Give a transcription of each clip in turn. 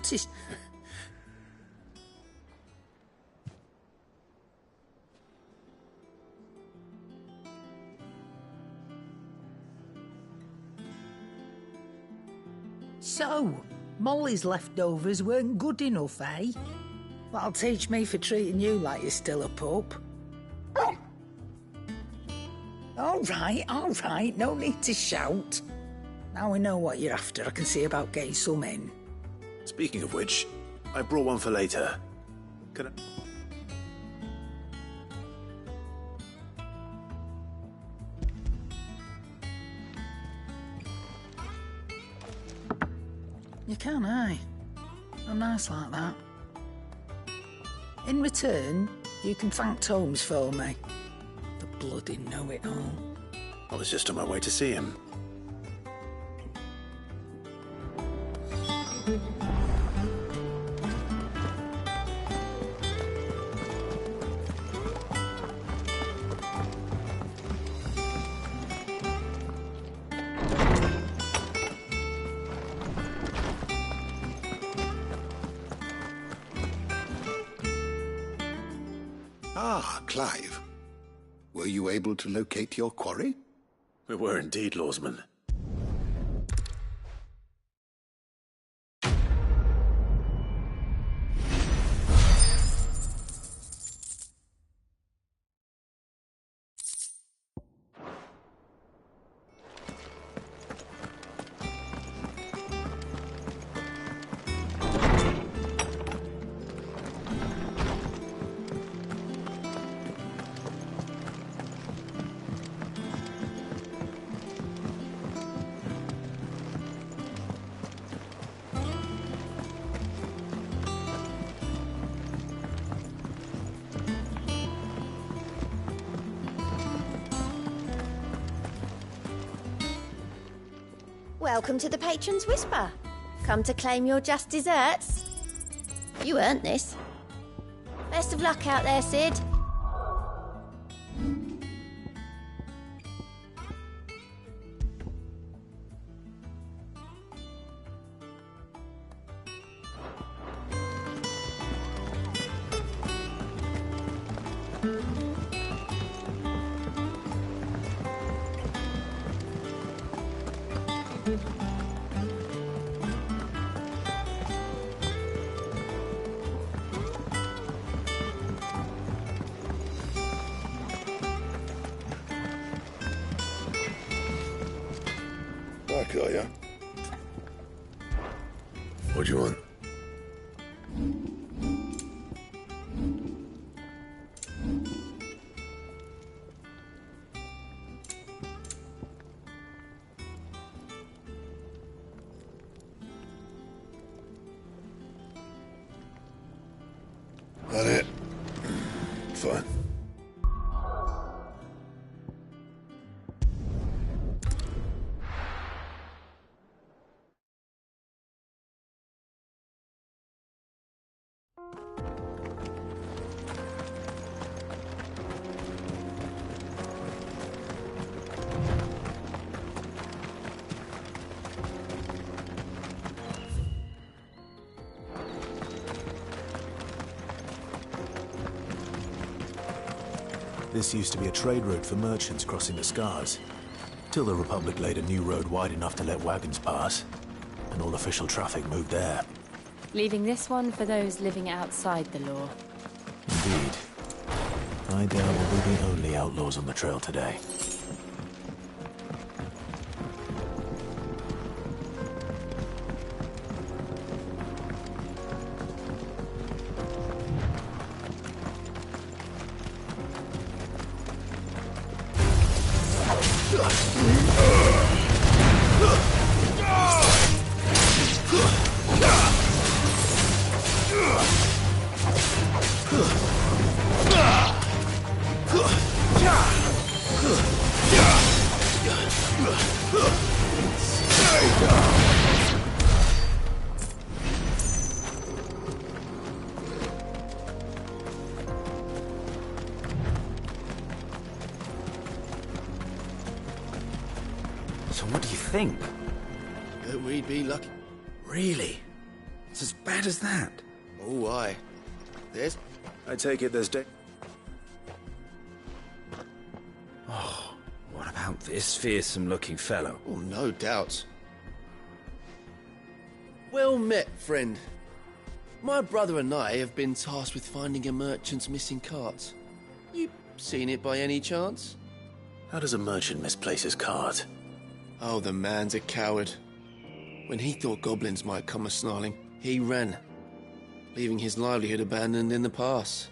noticed. So, Molly's leftovers weren't good enough, eh? That'll teach me for treating you like you're still a pup. All right, no need to shout. Now we know what you're after, I can see about getting some in. Speaking of which, I brought one for later. Can I... You can, eh? I'm nice like that. In return, you can thank Tomes for me. The bloody know-it-all. I was just on my way to see him. Ah, Clive. Were you able to locate your quarry? We were indeed, Lawsman. Welcome to the Patron's Whisper. Come to claim your just desserts. You earned this. Best of luck out there, Sid. Back, are ya? What do you want? That it? Fine. This used to be a trade route for merchants crossing the Scars, till the Republic laid a new road wide enough to let wagons pass, and all official traffic moved there. Leaving this one for those living outside the law. Indeed. I doubt we'll be the only outlaws on the trail today. So what do you think? That we'd be lucky. Really? It's as bad as that. Oh, aye. There's... I take it there's Oh, what about this fearsome-looking fellow? Oh, no doubt. Well met, friend. My brother and I have been tasked with finding a merchant's missing cart. You seen it by any chance? How does a merchant misplace his cart? Oh, the man's a coward. When he thought goblins might come a-snarling, he ran, leaving his livelihood abandoned in the pass.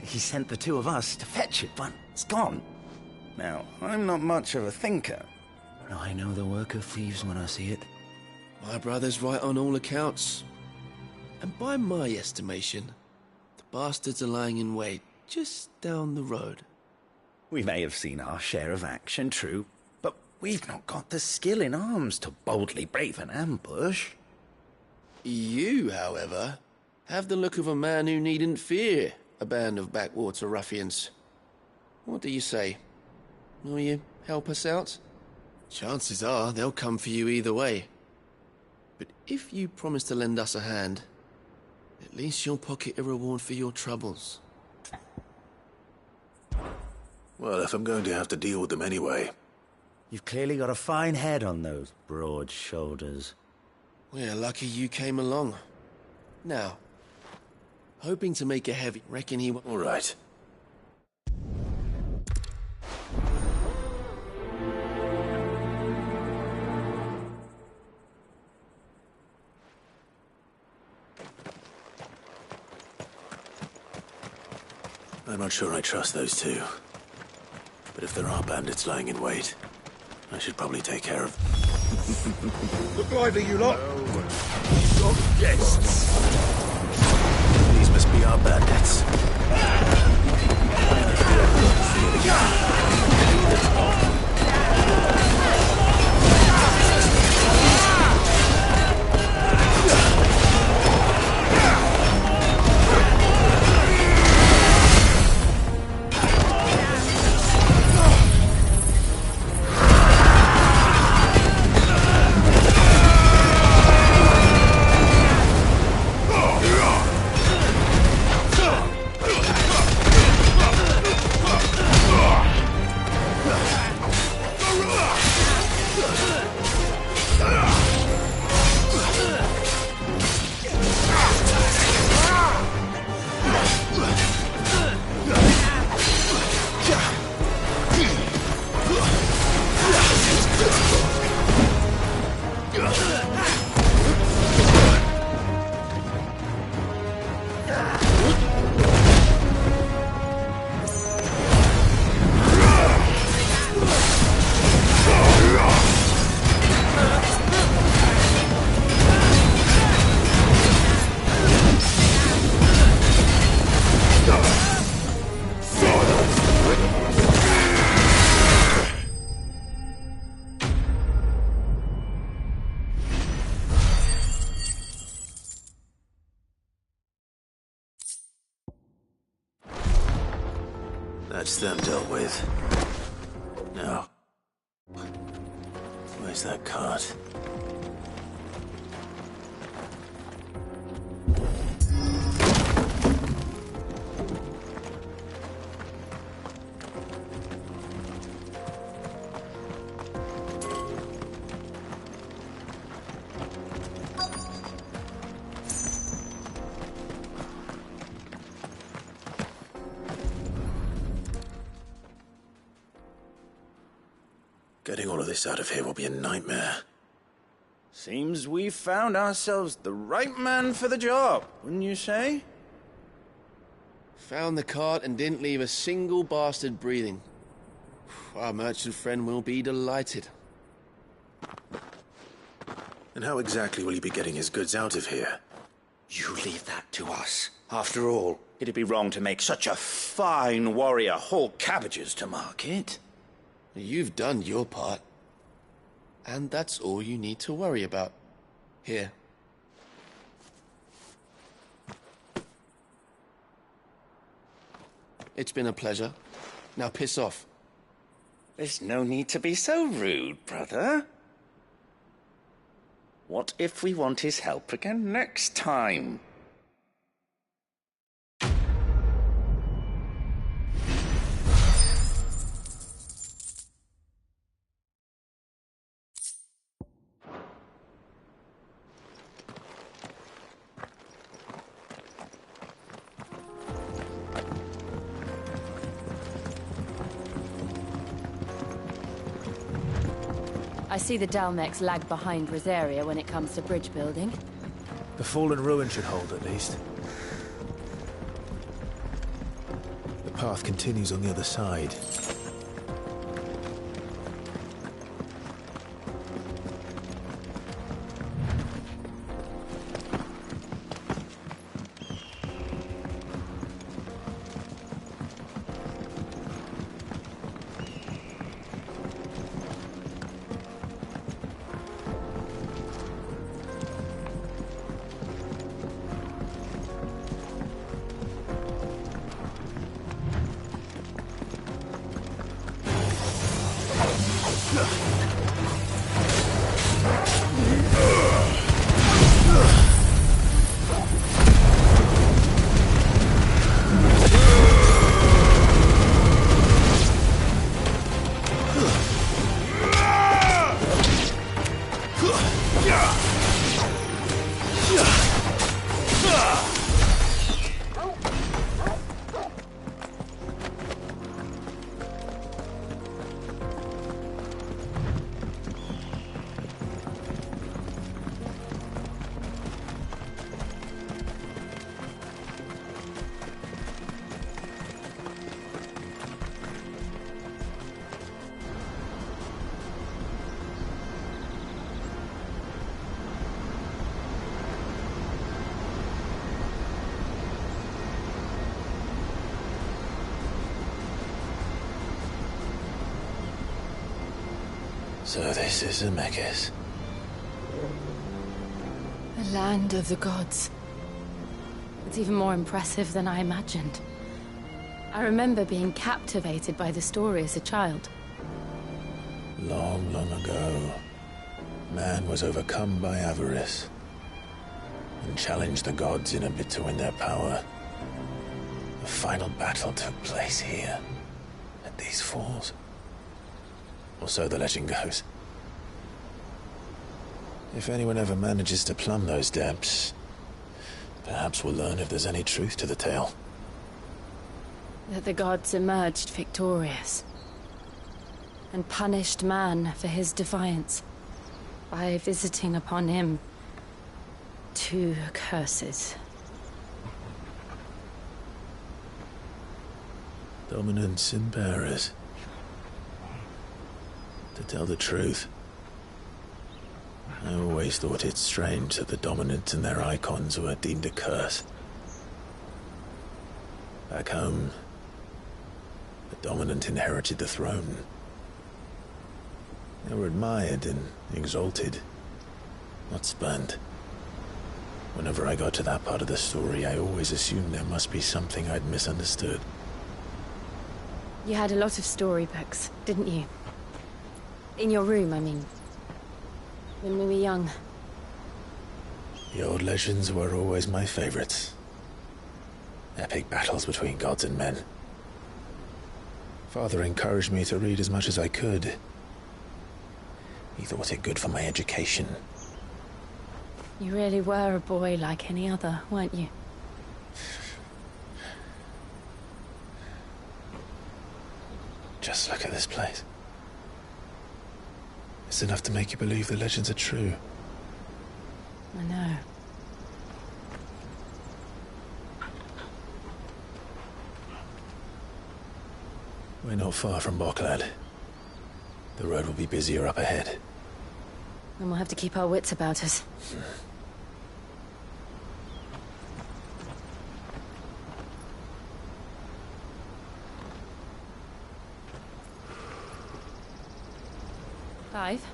He sent the two of us to fetch it, but it's gone. Now, I'm not much of a thinker. But I know the work of thieves when I see it. My brother's right on all accounts. And by my estimation, the bastards are lying in wait just down the road. We may have seen our share of action, true, but we've not got the skill in arms to boldly brave an ambush. You, however, have the look of a man who needn't fear a band of backwater ruffians. What do you say? Will you help us out? Chances are they'll come for you either way. But if you promise to lend us a hand, at least you'll pocket a reward for your troubles. Well, if I'm going to have to deal with them anyway. You've clearly got a fine head on those broad shoulders. We're lucky you came along. Now, hoping to make a heavy, reckon he... All right. I'm not sure I trust those two. But if there are bandits lying in wait, I should probably take care of... Look lively, you lot! Got guests! These must be our bandits. That's them dealt with. Now, where's that cart? Getting all of this out of here will be a nightmare. Seems we've found ourselves the right man for the job, wouldn't you say? Found the cart and didn't leave a single bastard breathing. Our merchant friend will be delighted. And how exactly will he be getting his goods out of here? You leave that to us. After all, it'd be wrong to make such a fine warrior haul cabbages to market. You've done your part. And that's all you need to worry about. Here. It's been a pleasure. Now piss off. There's no need to be so rude, brother. What if we want his help again next time? I see the Dalmex lag behind Rosaria when it comes to bridge building. The fallen ruin should hold, at least. The path continues on the other side. So this is Zemeckis. The land of the gods. It's even more impressive than I imagined. I remember being captivated by the story as a child. Long, long ago, man was overcome by avarice and challenged the gods in a bid to win their power. The final battle took place here, at these falls. Or so the legend goes. If anyone ever manages to plumb those depths, perhaps we'll learn if there's any truth to the tale. That the gods emerged victorious and punished man for his defiance by visiting upon him 2 curses. Dominance and bearers. To tell the truth, I always thought it strange that the dominant and their icons were deemed a curse. Back home, the dominant inherited the throne. They were admired and exalted, not spurned. Whenever I got to that part of the story, I always assumed there must be something I'd misunderstood. You had a lot of storybooks, didn't you? In your room, I mean. When we were young. The old legends were always my favorites. Epic battles between gods and men. Father encouraged me to read as much as I could. He thought it good for my education. You really were a boy like any other, weren't you? Just look at this place. It's enough to make you believe the legends are true. I know. We're not far from Boklad. The road will be busier up ahead. And we'll have to keep our wits about us. Clive?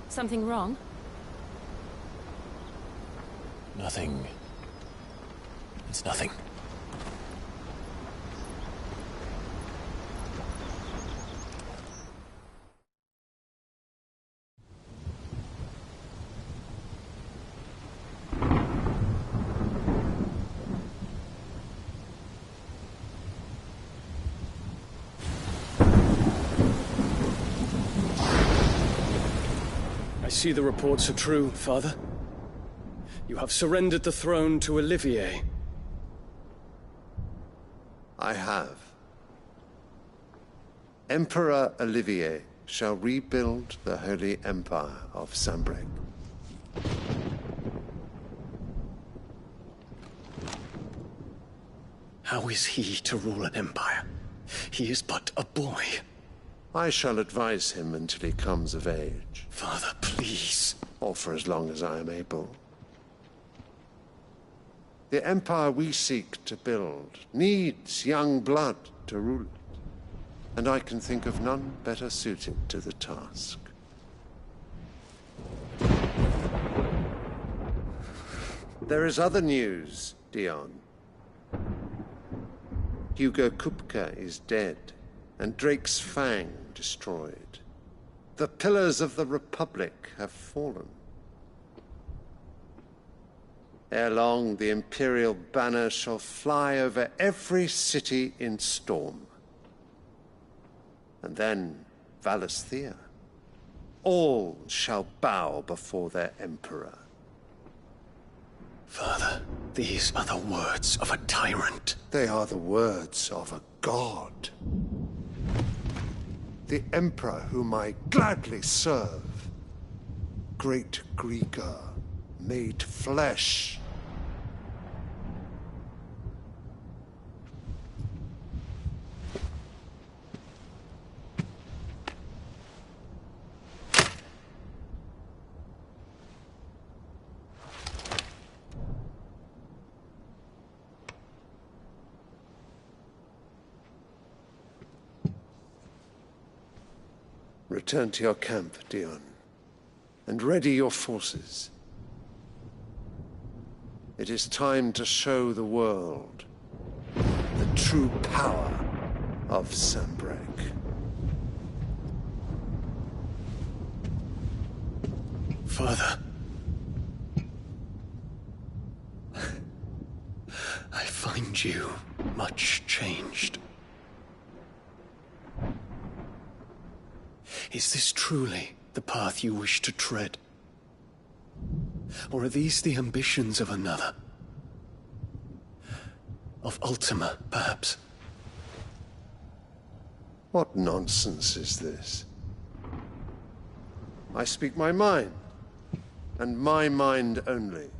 Something wrong? Nothing. It's nothing. see the reports are true, Father. You have surrendered the throne to Olivier. I have. Emperor Olivier shall rebuild the Holy Empire of Sanbreque. How is he to rule an empire? He is but a boy. I shall advise him until he comes of age. Father, please. Or for as long as I am able. The empire we seek to build needs young blood to rule it. And I can think of none better suited to the task. There is other news, Dion. Hugo Kupka is dead, and Drake's Fang destroyed. The pillars of the Republic have fallen. Ere long, the Imperial banner shall fly over every city in Storm. And then Valisthea. All shall bow before their Emperor. Father, these are the words of a tyrant. They are the words of a god. The Emperor whom I gladly serve. Great Greager, made flesh. Return to your camp, Dion, and ready your forces. It is time to show the world the true power of Sanbreque. Father. I find you much changed. Is this truly the path you wish to tread? Or are these the ambitions of another? Of Ultima, perhaps? What nonsense is this? I speak my mind, and my mind only.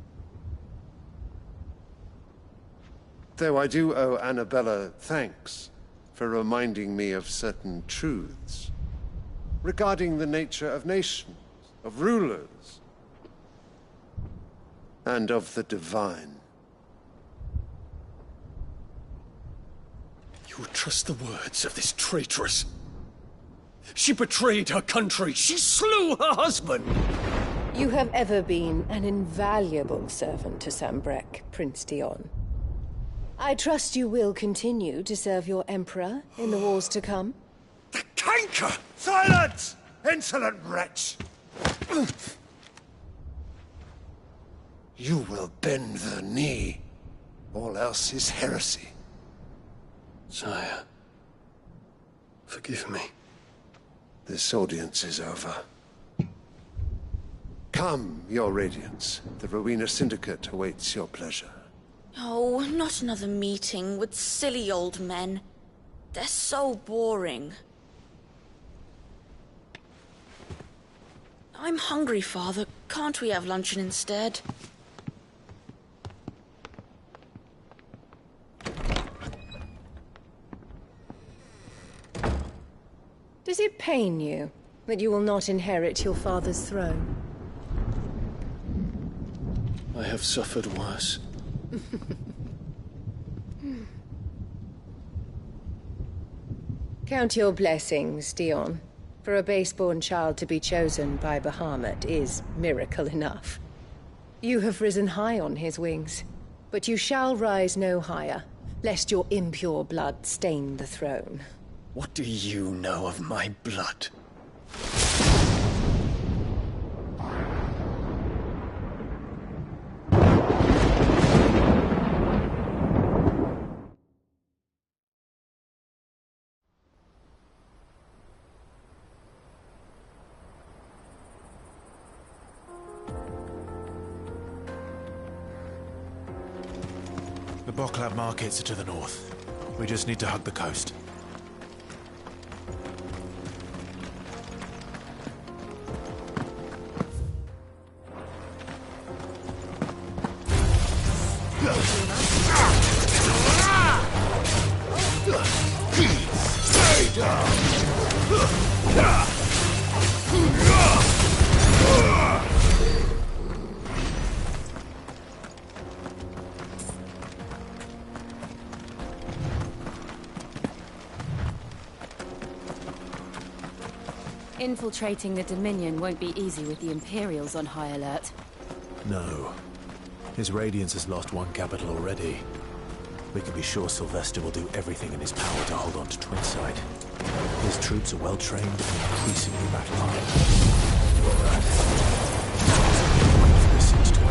Though I do owe Annabella thanks for reminding me of certain truths regarding the nature of nations, of rulers, and of the divine. You would trust the words of this traitress? She betrayed her country! She slew her husband! You have ever been an invaluable servant to Sanbreque, Prince Dion. I trust you will continue to serve your Emperor in the wars to come. The canker! Silence! Insolent wretch! You will bend the knee. All else is heresy. Sire, forgive me. This audience is over. Come, your Radiance. The Rowena Syndicate awaits your pleasure. Oh, not another meeting with silly old men. They're so boring. I'm hungry, Father. Can't we have luncheon instead? Does it pain you that you will not inherit your father's throne? I have suffered worse. Count your blessings, Dion. For a base-born child to be chosen by Bahamut is miracle enough. You have risen high on his wings, but you shall rise no higher, lest your impure blood stain the throne. What do you know of my blood? Boklab markets are to the north. We just need to hug the coast. Infiltrating the Dominion won't be easy with the Imperials on high alert. No. His Radiance has lost one capital already. We can be sure Sylvester will do everything in his power to hold on to Twinside. His troops are well trained and increasingly battle-hardened. Listens to him.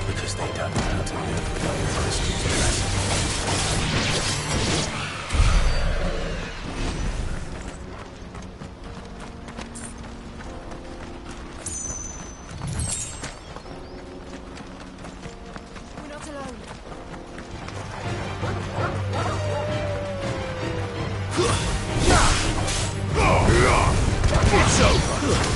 Because they don't know how to live without the crystal's presence. We're not alone. It's over!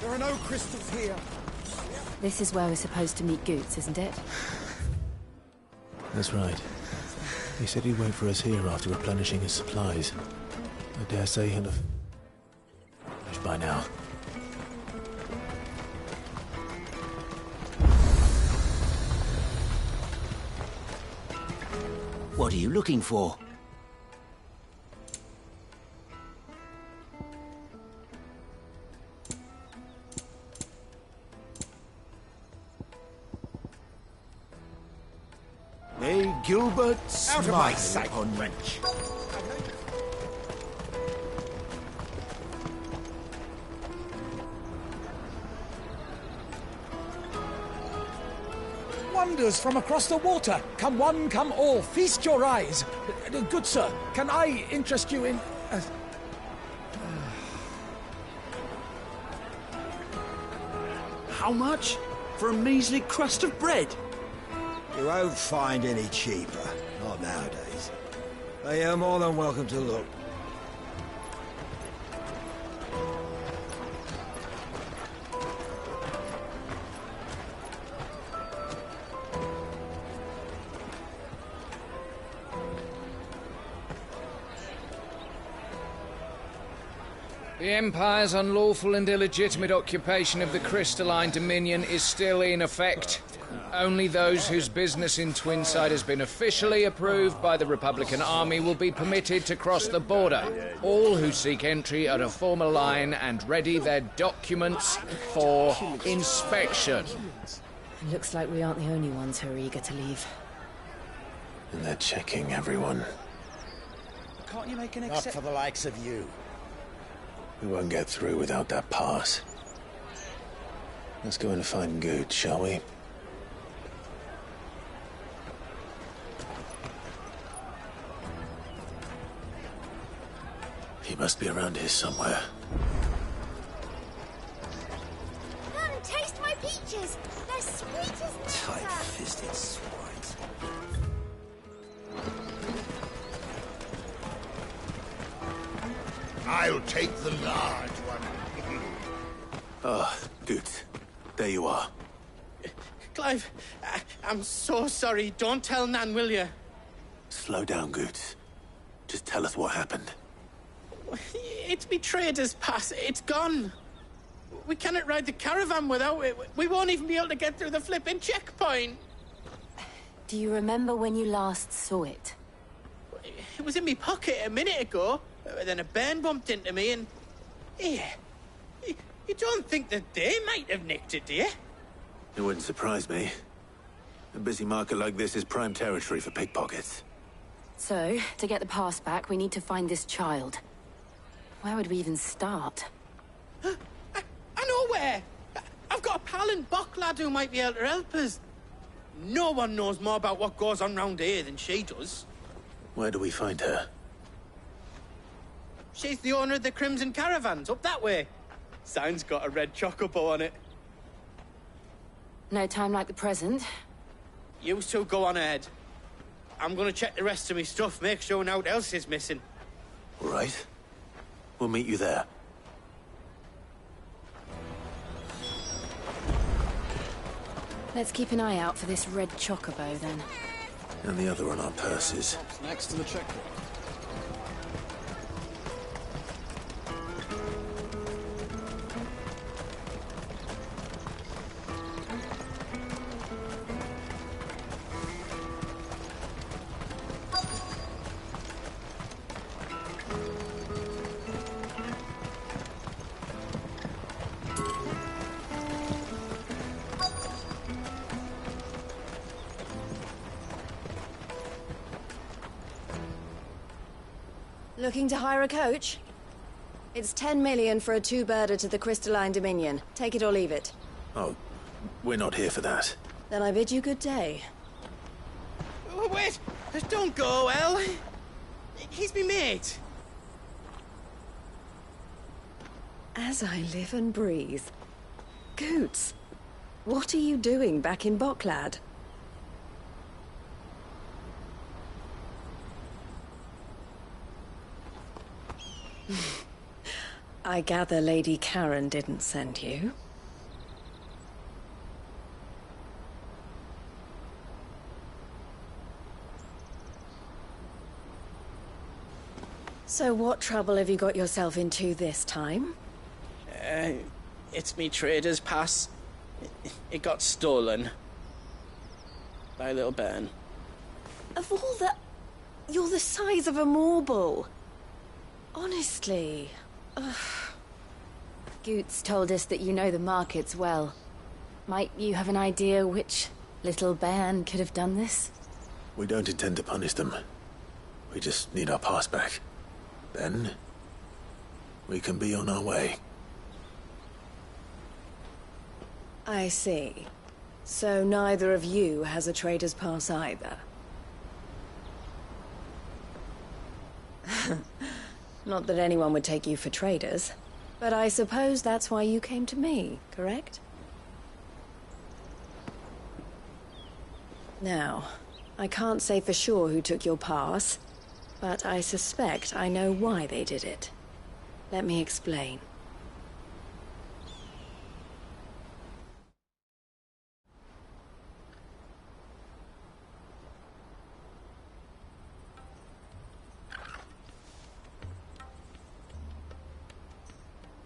There are no crystals here. This is where we're supposed to meet Goots, isn't it? That's right. He said he'd wait for us here after replenishing his supplies. I dare say he'll have finished by now. What are you looking for? May Gilbert Out of my sight, on wench! Wonders from across the water. Come one, come all. Feast your eyes. Good sir, can I interest you in... How much? For a measly crust of bread? You won't find any cheaper. Not nowadays. But you're more than welcome to look. The Empire's unlawful and illegitimate occupation of the Crystalline Dominion is still in effect. Only those whose business in Twinside has been officially approved by the Republican Army will be permitted to cross the border. All who seek entry are to form a line and ready their documents for inspection. It looks like we aren't the only ones who are eager to leave. And they're checking everyone. Can't you make an exception? Not for the likes of you. We won't get through without that pass. Let's go and find Good, shall we? He must be around here somewhere. Come, taste my peaches. They're sweet as nectar. Tight-fisted swines. I'll take the large one. Ah, Good. There you are. Clive, I'm so sorry. Don't tell Nan, will you? Slow down, Good. Just tell us what happened. It's betrayed us, pass. It's gone. We cannot ride the caravan without it. We won't even be able to get through the flipping checkpoint. Do you remember when you last saw it? It was in my pocket a minute ago. Then a bairn bumped into me and... Yeah. You don't think that they might have nicked it, do you? It wouldn't surprise me. A busy market like this is prime territory for pickpockets. So, to get the pass back, we need to find this child. Where would we even start? I know where! I've got a pal in Bock lad who might be able to help us. No one knows more about what goes on round here than she does. Where do we find her? She's the owner of the Crimson Caravans, up that way. Sign's got a red chocobo on it. No time like the present. You two go on ahead. I'm gonna check the rest of my stuff, make sure naught else is missing. All right. We'll meet you there. Let's keep an eye out for this red chocobo, then. And the other on our purses. Next to the checkpoint. Looking to hire a coach? It's 10 million for a two-birder to the Crystalline Dominion. Take it or leave it. Oh, we're not here for that. Then I bid you good day. Oh, wait! Don't go, El. He's me mate. As I live and breathe. Goots, what are you doing back in Bocklad? I gather Lady Karen didn't send you. So what trouble have you got yourself into this time? It's me trader's pass. It got stolen. By a little bairn. Of all the... You're the size of a marble. Honestly. Ugh. Goots told us that you know the markets well. Might you have an idea which little bairn could have done this? We don't intend to punish them. We just need our pass back. Then, we can be on our way. I see. So neither of you has a trader's pass either. Not that anyone would take you for traders, but I suppose that's why you came to me, correct? Now, I can't say for sure who took your pass, but I suspect I know why they did it. Let me explain.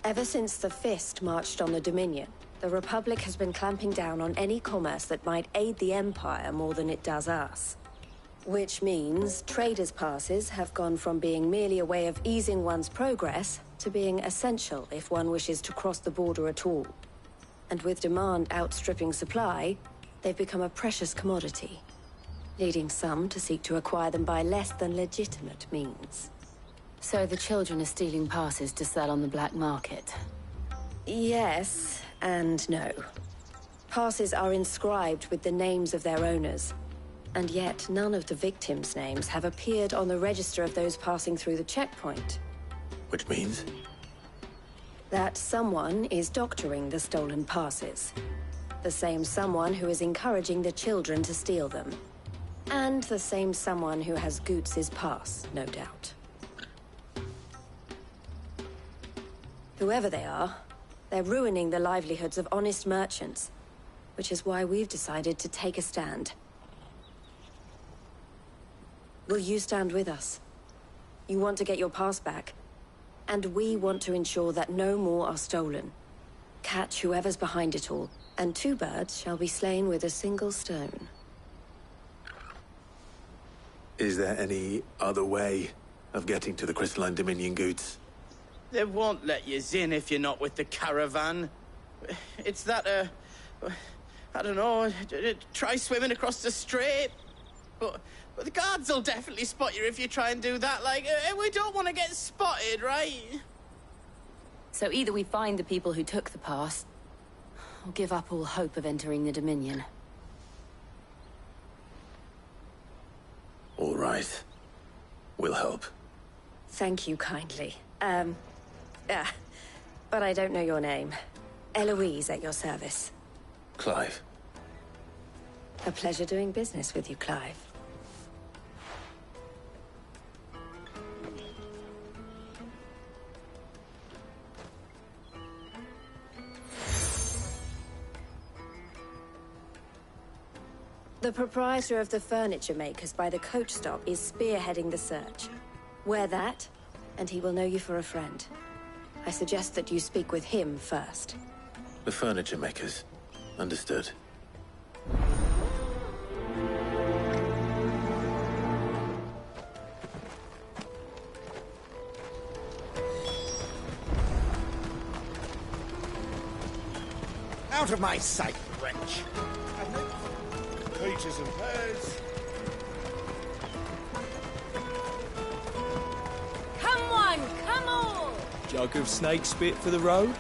Ever since the Fist marched on the Dominion, the Republic has been clamping down on any commerce that might aid the Empire more than it does us. Which means traders' passes have gone from being merely a way of easing one's progress to being essential if one wishes to cross the border at all. And with demand outstripping supply, they've become a precious commodity, leading some to seek to acquire them by less than legitimate means. So the children are stealing passes to sell on the black market? Yes, and no. Passes are inscribed with the names of their owners, and yet none of the victims' names have appeared on the register of those passing through the checkpoint. Which means? That someone is doctoring the stolen passes. The same someone who is encouraging the children to steal them. And the same someone who has Goots' pass, no doubt. Whoever they are, they're ruining the livelihoods of honest merchants, which is why we've decided to take a stand. Will you stand with us? You want to get your pass back, and we want to ensure that no more are stolen. Catch whoever's behind it all, and 2 birds shall be slain with a single stone. Is there any other way of getting to the Crystalline Dominion, Goots? They won't let you in if you're not with the caravan. It's that, I don't know, try swimming across the strait. But the guards will definitely spot you if you try and do that. Like, we don't want to get spotted, right? So either we find the people who took the pass, or give up all hope of entering the Dominion. All right. We'll help. Thank you kindly. But I don't know your name. Eloise at your service. Clive. A pleasure doing business with you, Clive. The proprietor of the furniture makers by the coach stop is spearheading the search. Wear that, and he will know you for a friend. I suggest that you speak with him first. The furniture makers. Understood. Out of my sight, wretch! Peaches and pears. Come on, come on! Jug of snake spit for the road?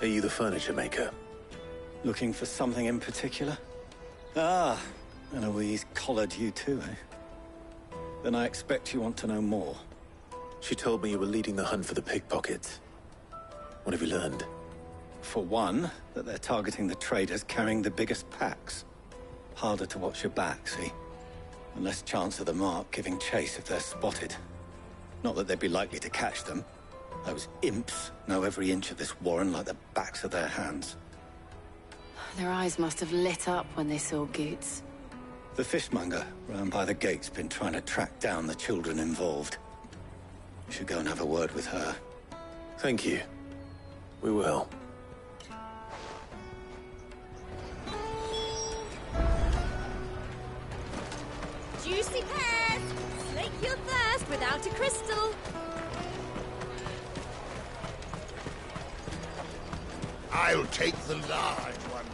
Are you the furniture maker? Looking for something in particular? Ah, Eloise collared you too, eh? Then I expect you want to know more. She told me you were leading the hunt for the pickpockets. What have you learned? For one, that they're targeting the traders carrying the biggest packs. Harder to watch your back, see? and less chance of the mark giving chase if they're spotted. Not that they'd be likely to catch them. Those imps know every inch of this warren like the backs of their hands. Their eyes must have lit up when they saw Goots. The fishmonger round by the gate's been trying to track down the children involved. We should go and have a word with her. Thank you. We will. Juicy pears! Slake your thirst without a crystal. I'll take the large one.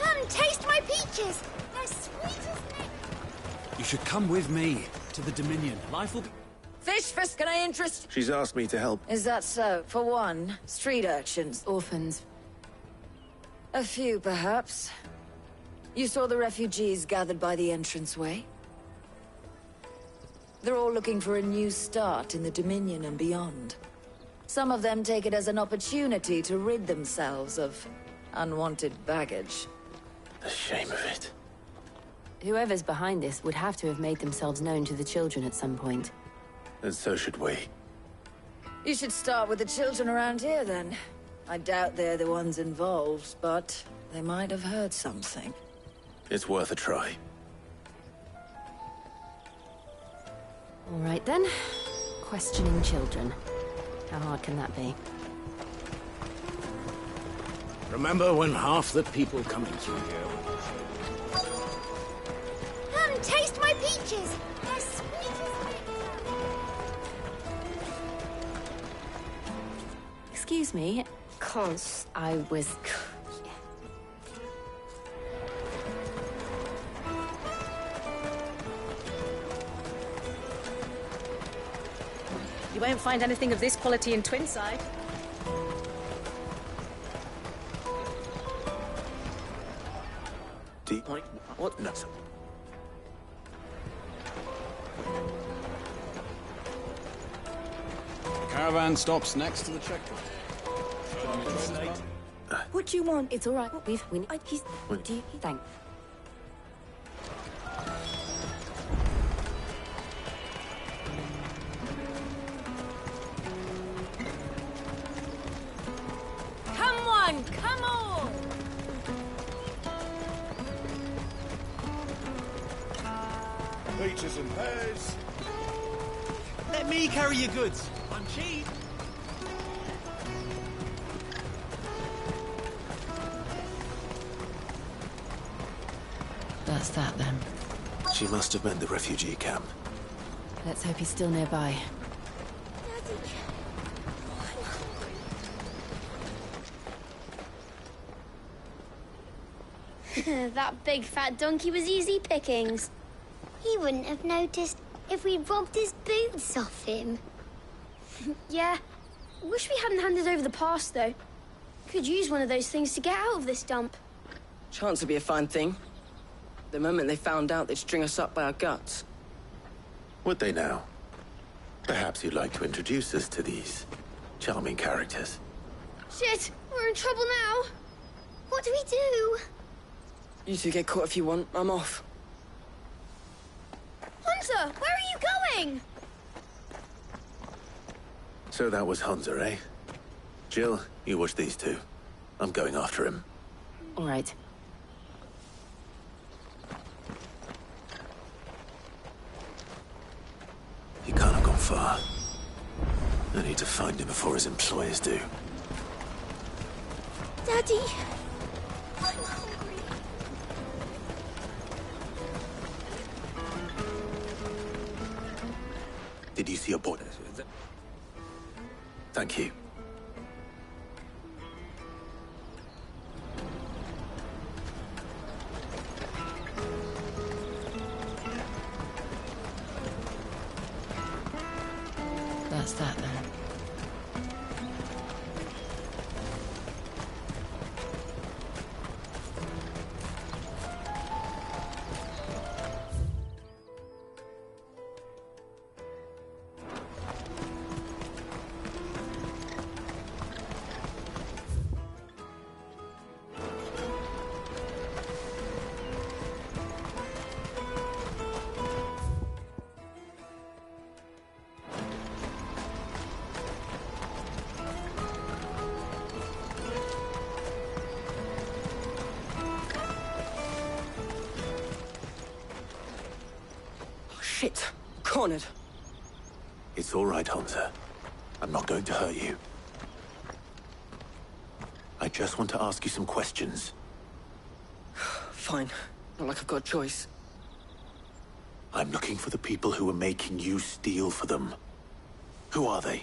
Come, taste my peaches! They're sweet as milk. You should come with me to the Dominion. Life will be... Fish fist, can I interest? She's asked me to help. Is that so? For one, street urchins. Orphans. A few, perhaps. You saw the refugees gathered by the entranceway? They're all looking for a new start in the Dominion and beyond. Some of them take it as an opportunity to rid themselves of unwanted baggage. The shame of it. Whoever's behind this would have to have made themselves known to the children at some point. And so should we. You should start with the children around here, then. I doubt they're the ones involved, but they might have heard something. It's worth a try. All right, then. Questioning children. How hard can that be? Remember when half the people coming through here... Come, taste my peaches! They're sweet as milk. Excuse me. Cons. I was... You won't find anything of this quality in Twinside. Deep point? What? No. The caravan stops next to the checkpoint. What do you want? It's all right. He's... Wait. Do you... Thanks. Come on, come on! Peaches and pears. Let me carry your goods. I'm cheap. That's that, then. She must have meant the refugee camp. Let's hope he's still nearby. That big fat donkey was easy pickings. He wouldn't have noticed if we'd robbed his boots off him. Yeah. Wish we hadn't handed over the pass, though. Could use one of those things to get out of this dump. Chance would be a fine thing. The moment they found out, they'd string us up by our guts. Would they now? Perhaps you'd like to introduce us to these charming characters. Shit, we're in trouble now. What do we do? You two get caught if you want. I'm off. Hunter, where are you going? So that was Hunter, eh? Jill, you watch these two. I'm going after him. All right. He can't have gone far. I need to find him before his employers do. Daddy, I'm hungry. Did you see a boy? Thank you. That's that, then. Shit. Cornered. It's all right, Hansa. I'm not going to hurt you. I just want to ask you some questions. Fine. Not like I've got a choice. I'm looking for the people who are making you steal for them. Who are they?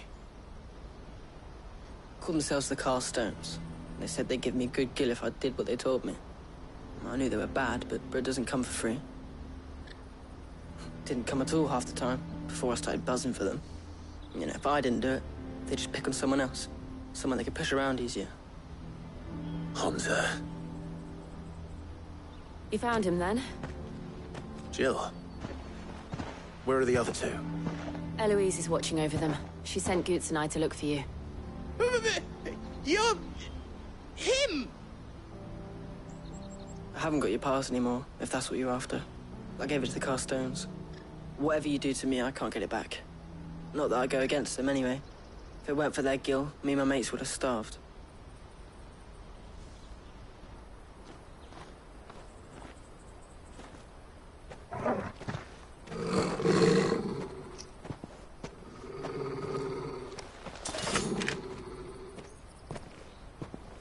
Call themselves the Carstones. They said they'd give me good gill if I did what they told me. I knew they were bad, but bread doesn't come for free. Didn't come at all half the time, before I started buzzing for them. You know, if I didn't do it, they'd just pick on someone else. Someone they could push around easier. Hansa. You found him then? Jill. Where are the other two? Eloise is watching over them. She sent Goots and I to look for you. You're... him! I haven't got your pass anymore, if that's what you're after. I gave it to the Carstones. Whatever you do to me, I can't get it back. Not that I go against them, anyway. If it weren't for their gill, me and my mates would have starved.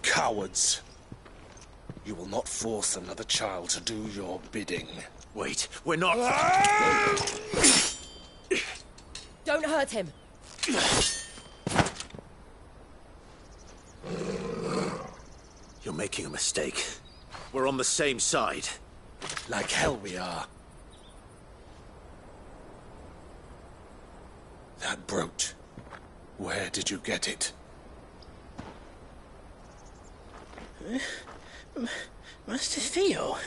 Cowards. You will not force another child to do your bidding. Wait, we're not... Don't hurt him! You're making a mistake. We're on the same side. Like hell we are. That brooch. Where did you get it? Master Theo?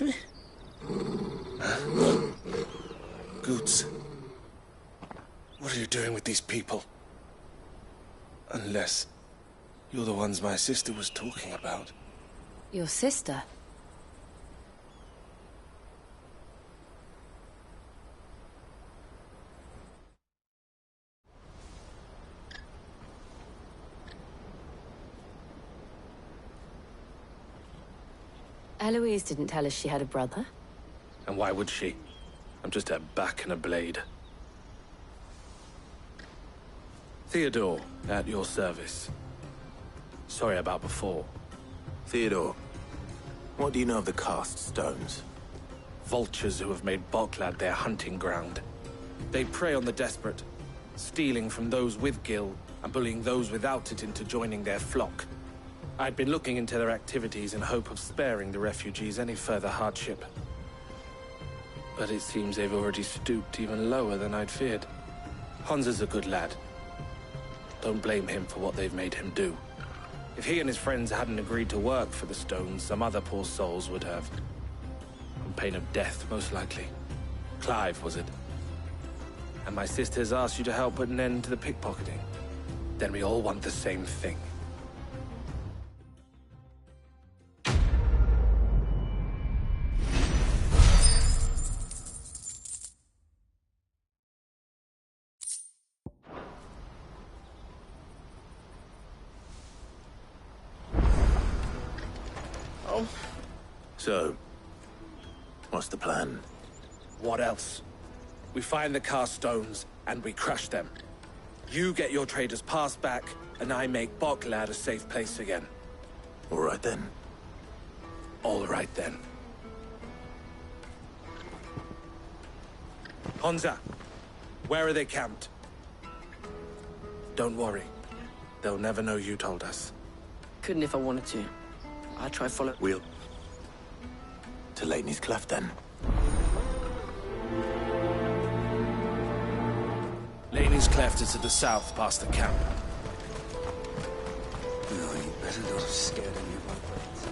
Goots. What are you doing with these people? Unless you're the ones my sister was talking about. Your sister? Eloise didn't tell us she had a brother. And why would she? I'm just a back and a blade. Theodore, at your service. Sorry about before. Theodore, what do you know of the Cast Stones? Vultures who have made Boklad their hunting ground. They prey on the desperate, stealing from those with gil and bullying those without it into joining their flock. I'd been looking into their activities in hope of sparing the refugees any further hardship. But it seems they've already stooped even lower than I'd feared. Hansa's a good lad. Don't blame him for what they've made him do. If he and his friends hadn't agreed to work for the Stones, some other poor souls would have. On pain of death, most likely. Clive, was it? And my sisters asked you to help put an end to the pickpocketing. Then we all want the same thing. So, what's the plan? What else? We find the Carstones, and we crush them. You get your trader's pass back, and I make Boklad a safe place again. All right then. All right then. Hansa, where are they camped? Don't worry. They'll never know you told us. Couldn't if I wanted to. I'd try follow... We'll... to Lateney's Cleft, then. Lateney's Cleft is to the south, past the camp. No, you better not have scared any of my friends.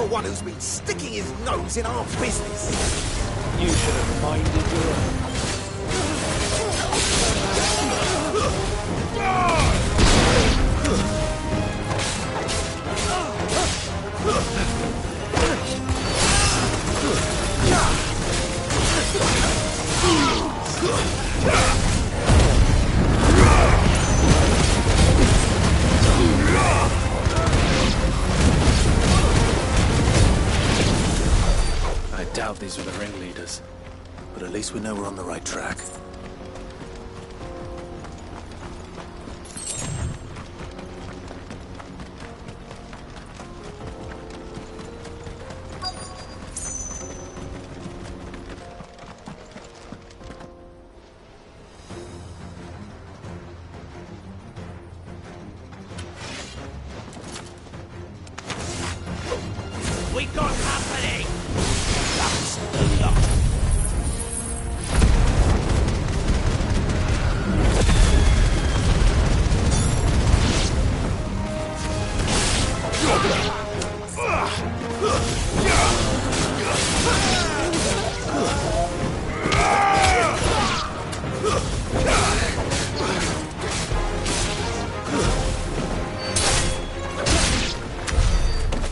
for one who's been sticking his nose in our business. You should have minded your own. I doubt these were the ringleaders. But at least we know we're on the right track. We got company! That's the lot.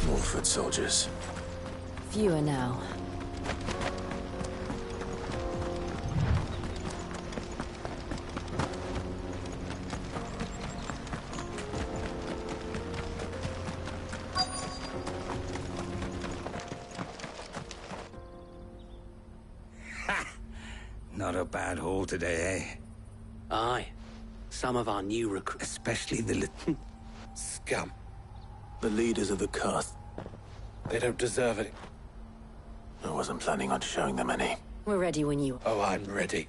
More foot soldiers. Fewer now. Not a bad haul today, eh? Aye. Some of our new recruits. Especially the little scum. The leaders of the Kurth. They don't deserve it. I wasn't planning on showing them any. We're ready when you... Oh, I'm ready.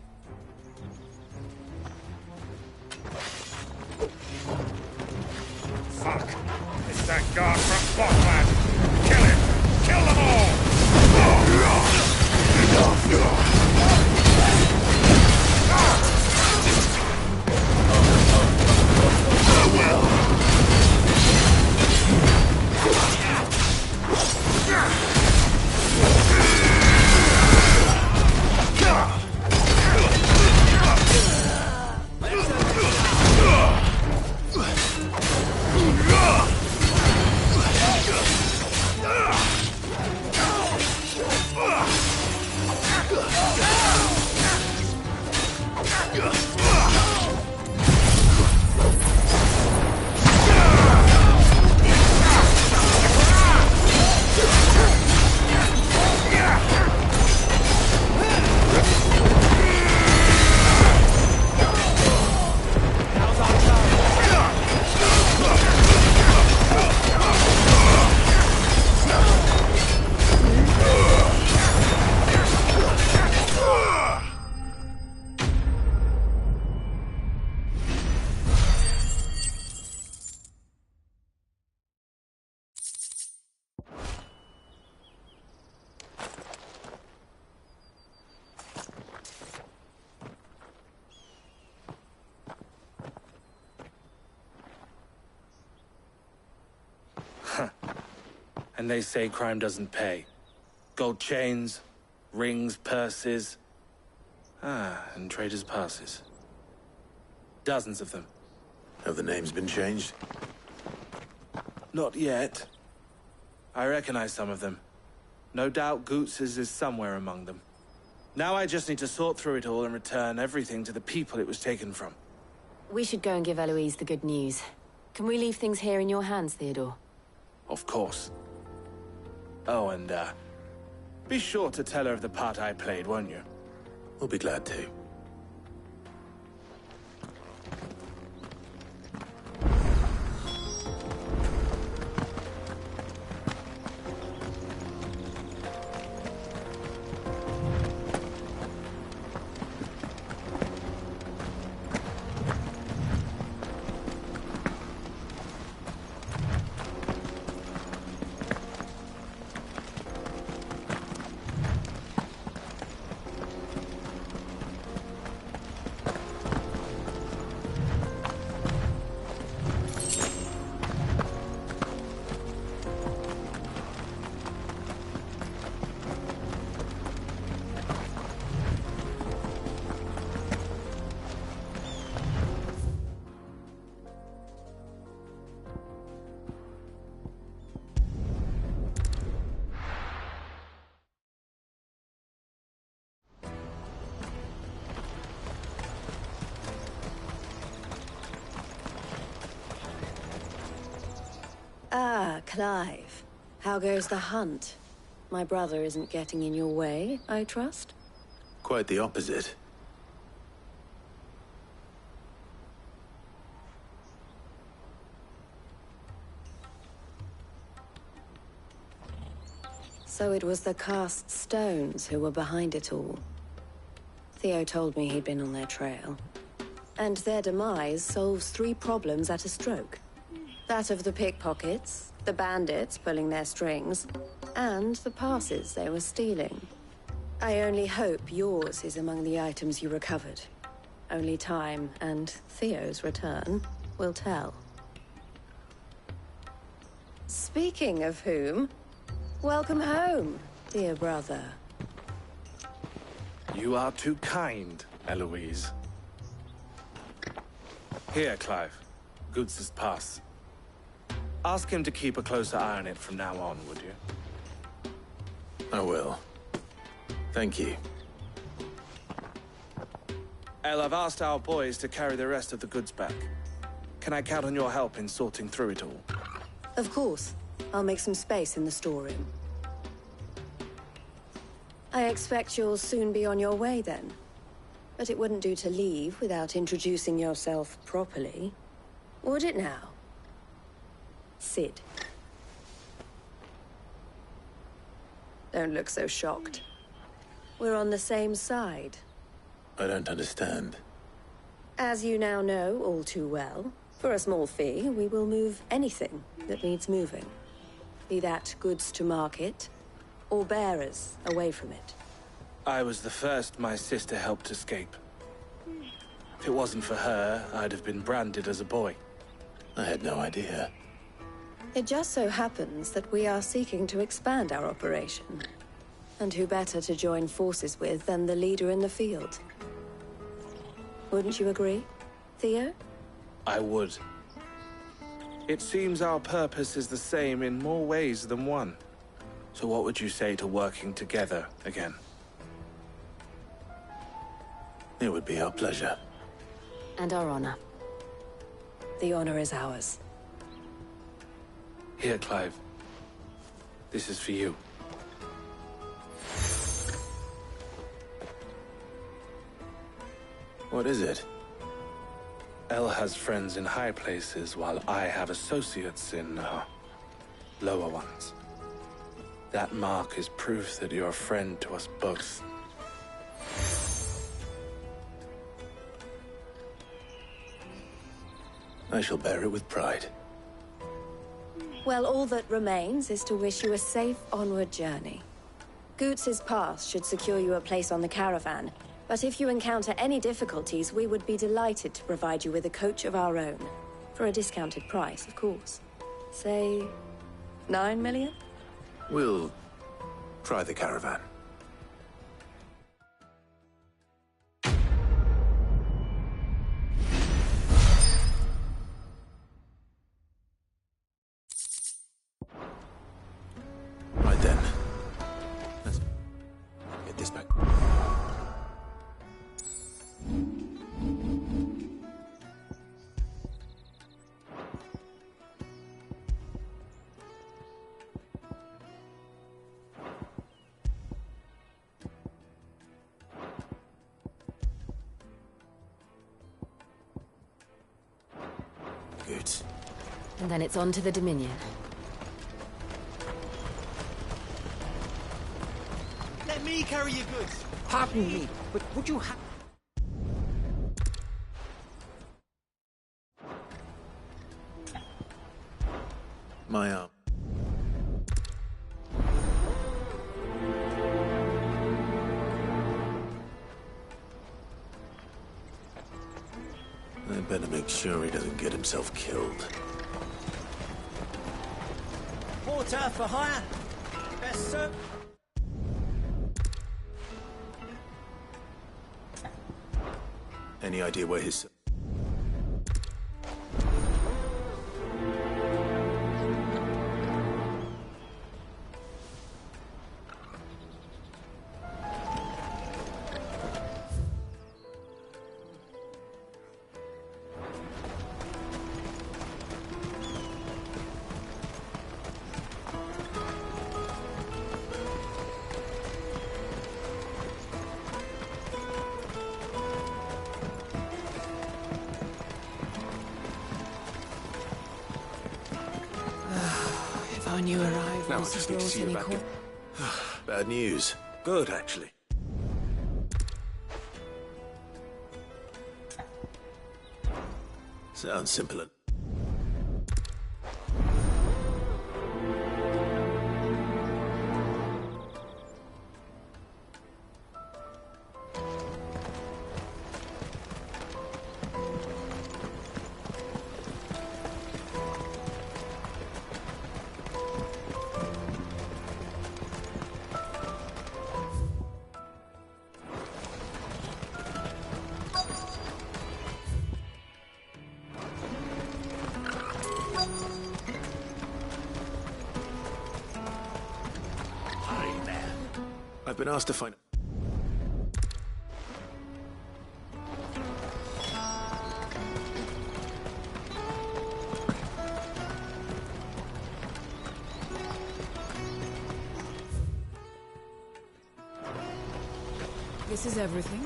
Fuck! It's that guard from Botland! Kill him! Kill them all! And they say crime doesn't pay. Gold chains, rings, purses. And traders' passes. Dozens of them. Have the names been changed? Not yet. I recognize some of them. No doubt Goots's is somewhere among them. Now I just need to sort through it all and return everything to the people it was taken from. We should go and give Eloise the good news. Can we leave things here in your hands, Theodore? Of course. Oh, and, be sure to tell her of the part I played, won't you? We'll be glad to. Clive. How goes the hunt? My brother isn't getting in your way, I trust? Quite the opposite. So it was the cast stones who were behind it all. Theo told me he'd been on their trail. And their demise solves 3 problems at a stroke. That of the pickpockets, the bandits pulling their strings, and the passes they were stealing. I only hope yours is among the items you recovered. Only time and Theo's return will tell. Speaking of whom, welcome home, dear brother. You are too kind, Eloise. Here, Clive. Goods' pass. Ask him to keep a closer eye on it from now on, would you? I will. Thank you. El, I've asked our boys to carry the rest of the goods back. Can I count on your help in sorting through it all? Of course. I'll make some space in the storeroom. I expect you'll soon be on your way then. But it wouldn't do to leave without introducing yourself properly. Would it now? Sid. Don't look so shocked. We're on the same side. I don't understand. As you now know all too well, for a small fee, we will move anything that needs moving. Be that goods to market, or bearers away from it. I was the first my sister helped escape. If it wasn't for her, I'd have been branded as a boy. I had no idea. It just so happens that we are seeking to expand our operation. And who better to join forces with than the leader in the field? Wouldn't you agree, Theo? I would. It seems our purpose is the same in more ways than one. So what would you say to working together again? It would be our pleasure. And our honor. The honor is ours. Here, Clive. This is for you. What is it? El has friends in high places, while I have associates in, lower ones. That mark is proof that you're a friend to us both. I shall bear it with pride. Well, all that remains is to wish you a safe onward journey. Goots' pass should secure you a place on the caravan, but if you encounter any difficulties, we would be delighted to provide you with a coach of our own. For a discounted price, of course. Say, 9 million? We'll try the caravan. Right then. Let's get this back. Good. And then it's on to the Dominion. Let me carry your goods. Pardon me, but would you have... My arm. I better make sure he doesn't get himself killed. Porter for hire. Best sir. Any idea where his... Our new arrivals Now I just need to see you back in. Bad news. Good, actually. Sounds simple. I've been asked to find... This is everything.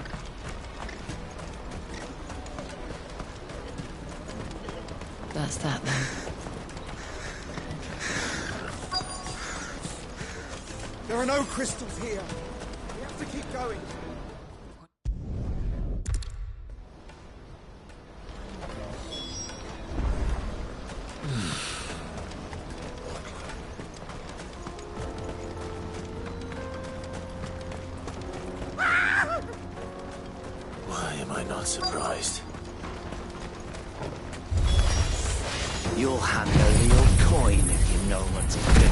That's that then. There are no crystals here. We have to keep going. Why am I not surprised? You'll hand over your coin if you know what's good.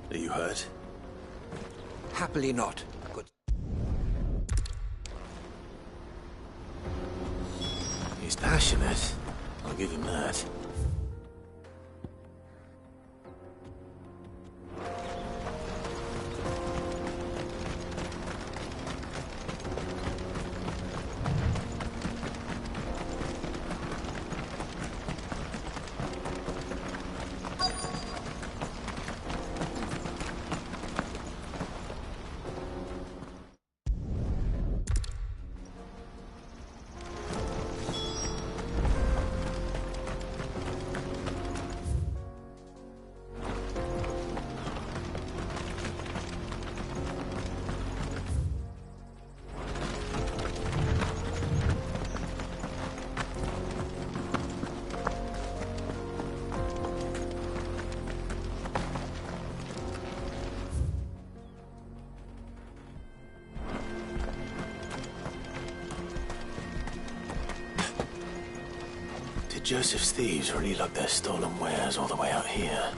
Are you hurt? Happily not. Good. He's passionate. I'll give him that. Joseph's thieves really lug their stolen wares all the way out here.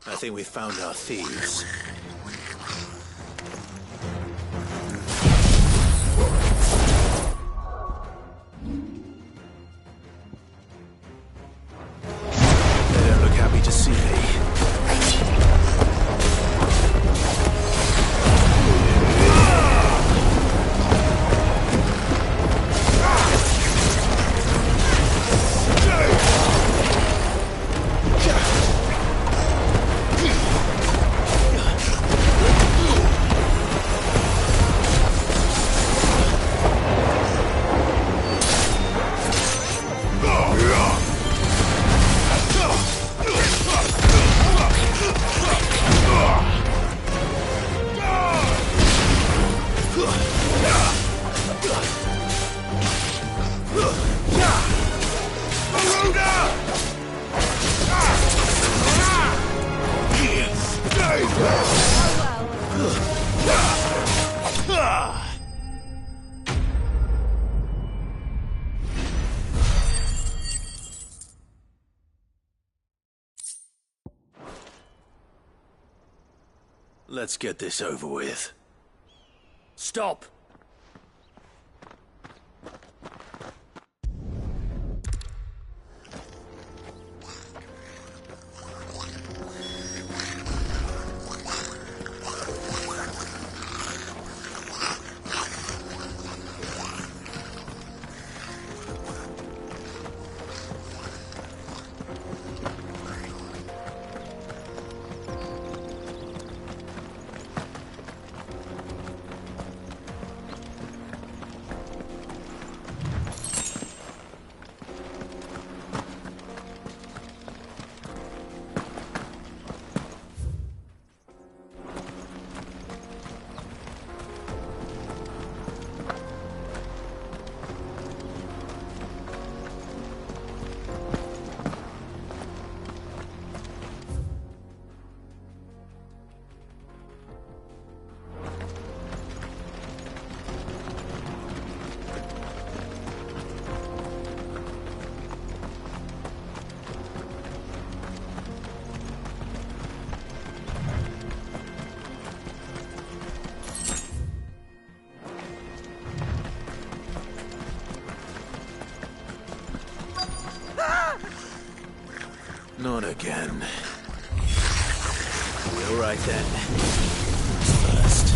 I think we found our thieves. Let's get this over with. Stop! Not again. All right then. First.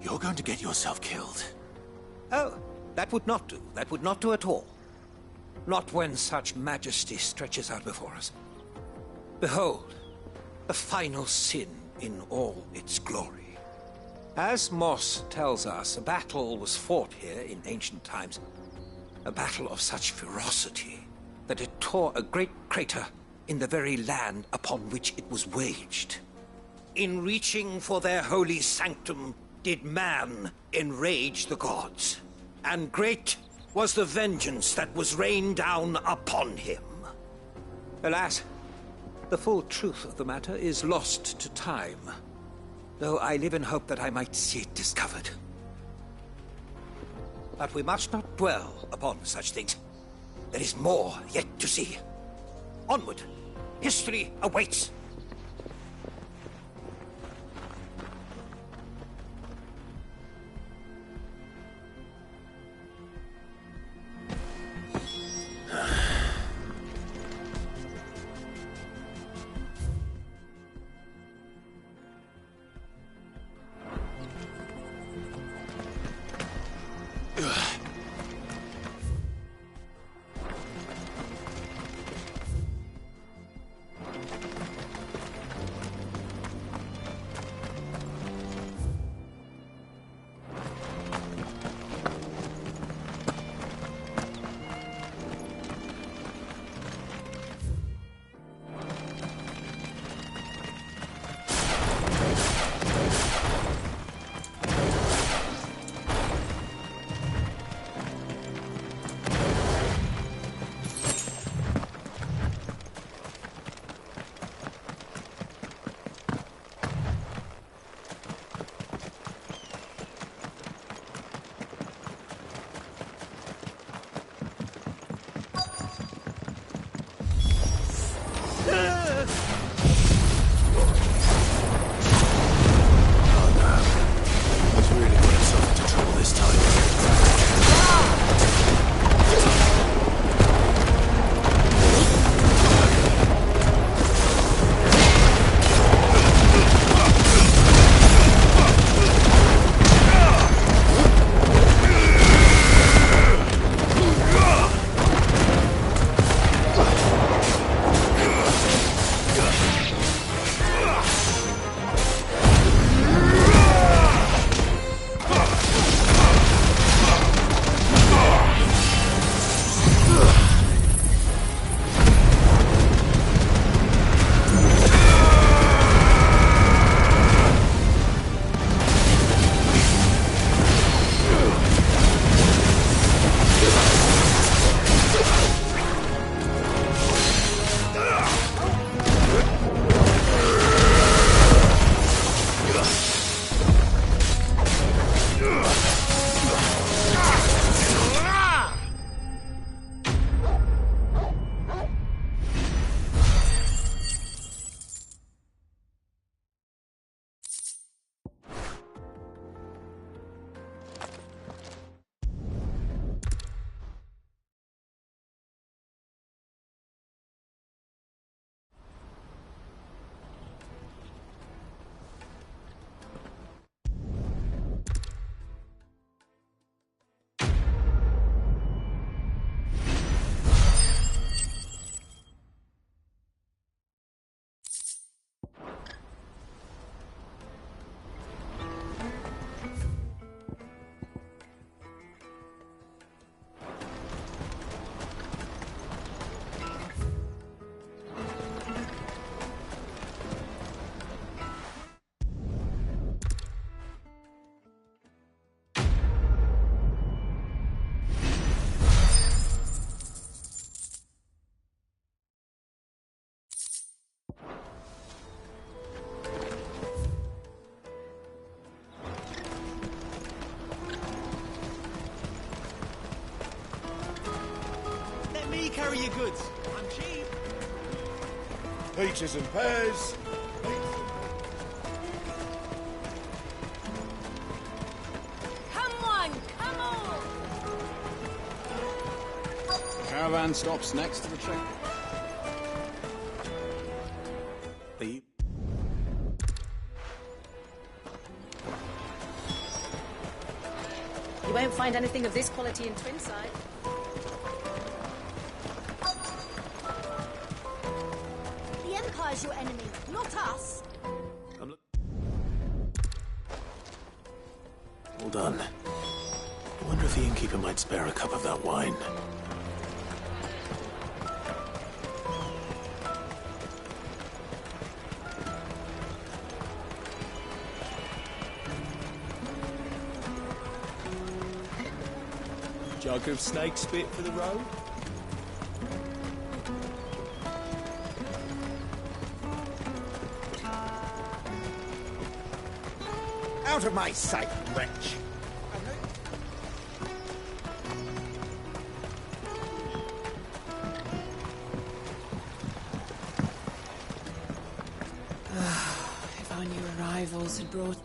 You're going to get yourself killed. Oh, that would not do. That would not do at all. Not when such majesty stretches out before us. Behold, the final sin in all its glory. As Moss tells us, a battle was fought here in ancient times. A battle of such ferocity that it tore a great crater in the very land upon which it was waged. In reaching for their holy sanctum, did man enrage the gods, and great was the vengeance that was rained down upon him. Alas, the full truth of the matter is lost to time, though I live in hope that I might see it discovered. But we must not dwell upon such things. There is more yet to see. Onward! History awaits! carry your goods. I'm cheap. Peaches and pears. Come on, come on! Caravan stops next to the checkpoint. You won't find anything of this quality in Twinside. The Empire's your enemy, not us. Hold on. I wonder if the innkeeper might spare a cup of that wine. Jug of snake spit for the road? Out of my sight, wretch! If our new arrivals had brought...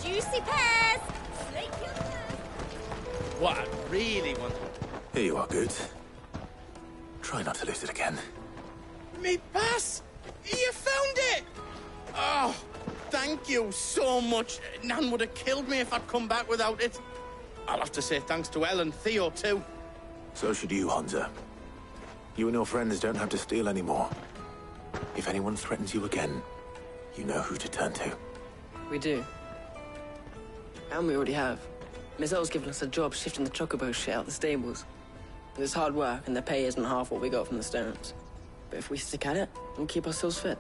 Juicy pears! Slake your thirst! What I really want... Here you are, Goods. Try not to lose it again. Me pass! You found it! Oh, thank you so much. Nan would have killed me if I'd come back without it. I'll have to say thanks to Elle and Theo, too. So should you, Hansa. You and your friends don't have to steal anymore. If anyone threatens you again, you know who to turn to. We do. And we already have. Miss L's given us a job shifting the chocobo shit out the stables. It's hard work, and the pay isn't half what we got from the stones. But if we stick at it, we'll keep ourselves fit.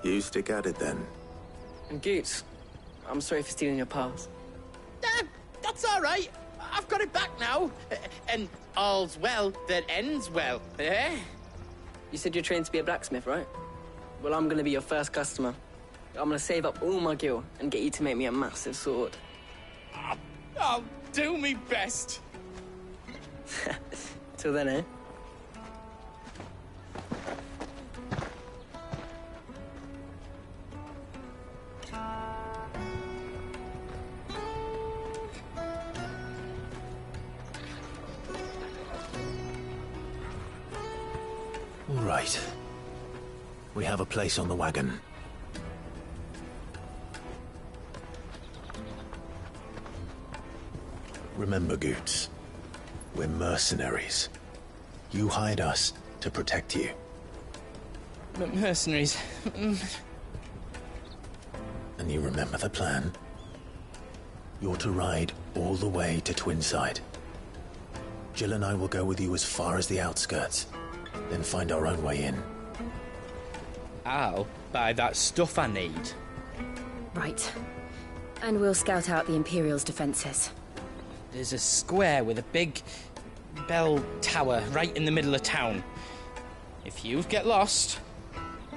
You stick at it, then. And Goots, I'm sorry for stealing your pass. That's all right. I've got it back now. And all's well that ends well, eh? You said you're trained to be a blacksmith, right? Well, I'm gonna be your first customer. I'm gonna save up all my gil and get you to make me a massive sword. I'll do me best. Till then, eh? All right. We have a place on the wagon. Remember, Goots, we're mercenaries. You hired us to protect you. Mercenaries. And you remember the plan? You're to ride all the way to Twinside. Jill and I will go with you as far as the outskirts, then find our own way in. I'll buy that stuff I need. Right. And we'll scout out the Imperial's defenses. There's a square with a big bell tower right in the middle of town. If you get lost,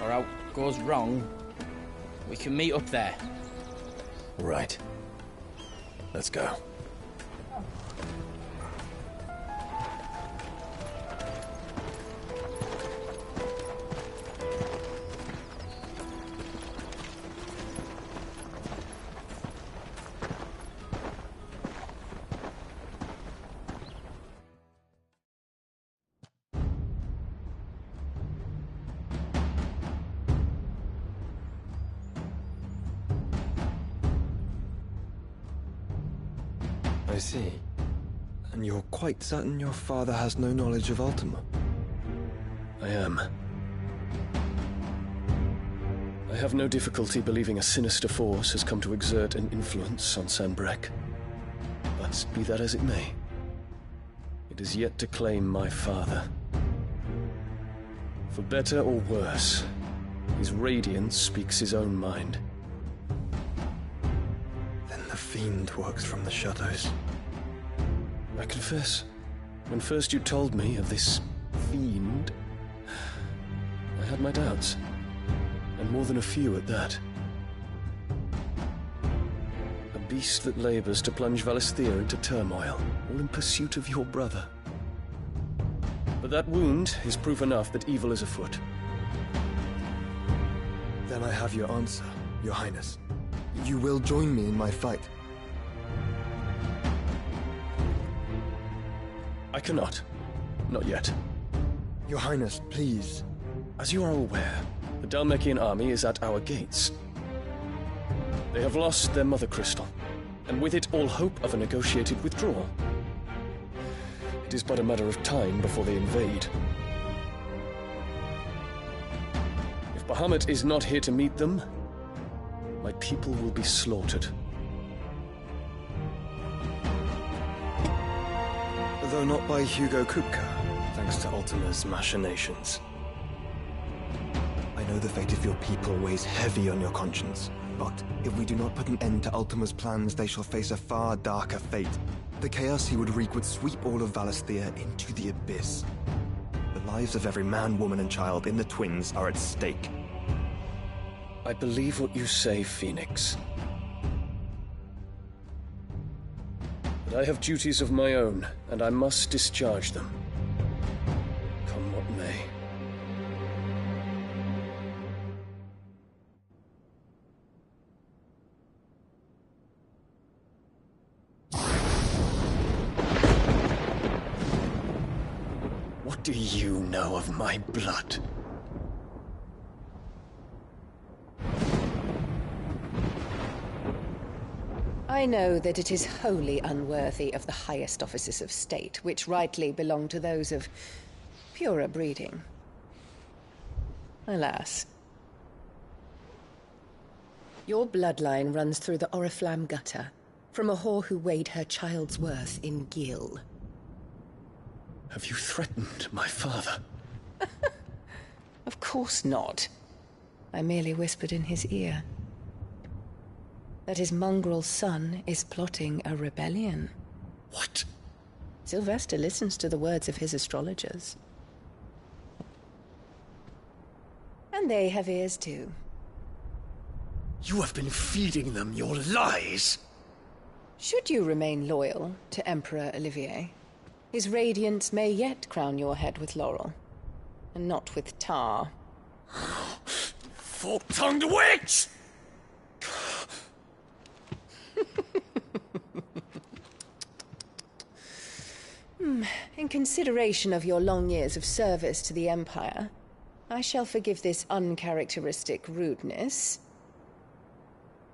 or out goes wrong, we can meet up there. Right. Let's go. see. And you're quite certain your father has no knowledge of Ultima? I am. I have no difficulty believing a sinister force has come to exert an influence on Sanbreque. But be that as it may, it is yet to claim my father. For better or worse, his radiance speaks his own mind. Then the fiend works from the shadows. I confess, when first you told me of this fiend, I had my doubts, and more than a few at that. A beast that labors to plunge Valisthea into turmoil, all in pursuit of your brother. But that wound is proof enough that evil is afoot. Then I have your answer, Your Highness. You will join me in my fight. I cannot. Not yet. Your Highness, please. As you are aware, the Dhalmekian army is at our gates. They have lost their mother crystal, and with it all hope of a negotiated withdrawal. It is but a matter of time before they invade. If Bahamut is not here to meet them, my people will be slaughtered. Though not by Hugo Kupka, thanks to Ultima's machinations. I know the fate of your people weighs heavy on your conscience, but if we do not put an end to Ultima's plans, they shall face a far darker fate. The chaos he would wreak would sweep all of Valisthea into the abyss. The lives of every man, woman, and child in the Twins are at stake. I believe what you say, Phoenix. But I have duties of my own, and I must discharge them. Come what may. What do you know of my blood? I know that it is wholly unworthy of the highest offices of state, which rightly belong to those of purer breeding. Alas. Your bloodline runs through the Oriflamme gutter, from a whore who weighed her child's worth in Gil. Have you threatened my father? Of course not. I merely whispered in his ear that his mongrel son is plotting a rebellion. What? Sylvester listens to the words of his astrologers. And they have ears too. You have been feeding them your lies! Should you remain loyal to Emperor Olivier, his radiance may yet crown your head with laurel, and not with tar. Fork-tongued witch! In consideration of your long years of service to the Empire, I shall forgive this uncharacteristic rudeness.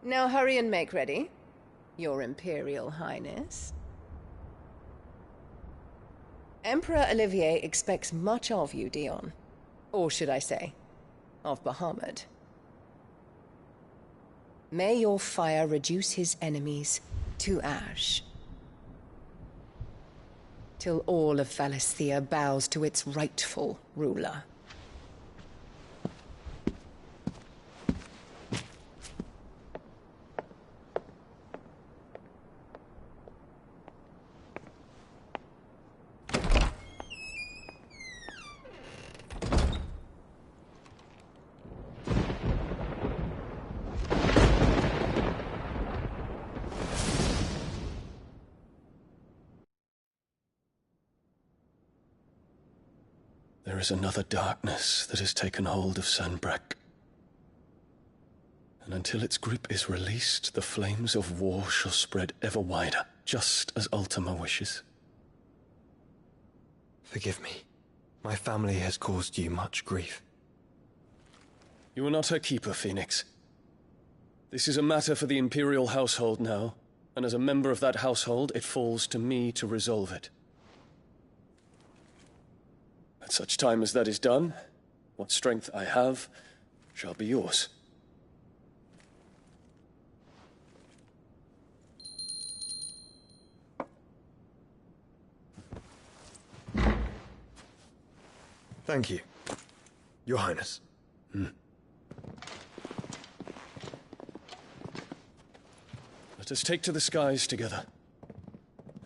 Now hurry and make ready, Your Imperial Highness. Emperor Olivier expects much of you, Dion. Or should I say, of Bahamut. May your fire reduce his enemies to ash, till all of Valisthea bows to its rightful ruler. There is another darkness that has taken hold of Sanbreque. And until its grip is released, the flames of war shall spread ever wider, just as Ultima wishes. Forgive me. My family has caused you much grief. You are not her keeper, Phoenix. This is a matter for the Imperial household now, and as a member of that household, it falls to me to resolve it. At such time as that is done, what strength I have shall be yours. Thank you, Your Highness. Let us take to the skies together,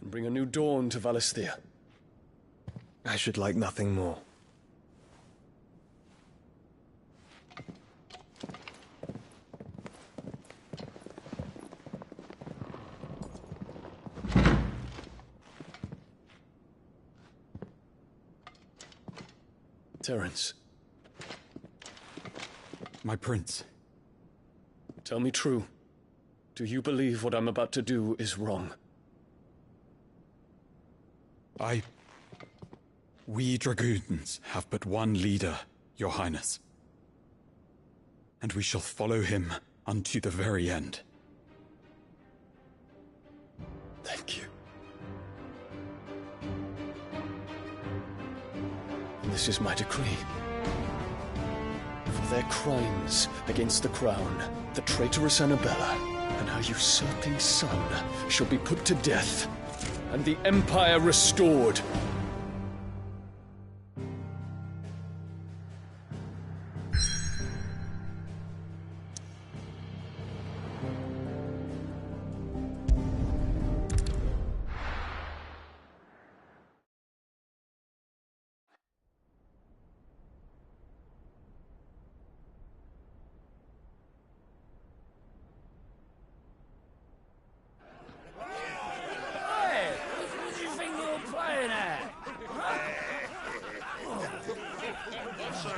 and bring a new dawn to Valisthea. I should like nothing more. Terence. My prince. Tell me true. Do you believe what I'm about to do is wrong? We dragoons have but one leader, Your Highness. And we shall follow him unto the very end. Thank you. And this is my decree. For their crimes against the crown, the traitorous Annabella and her usurping son shall be put to death, and the Empire restored.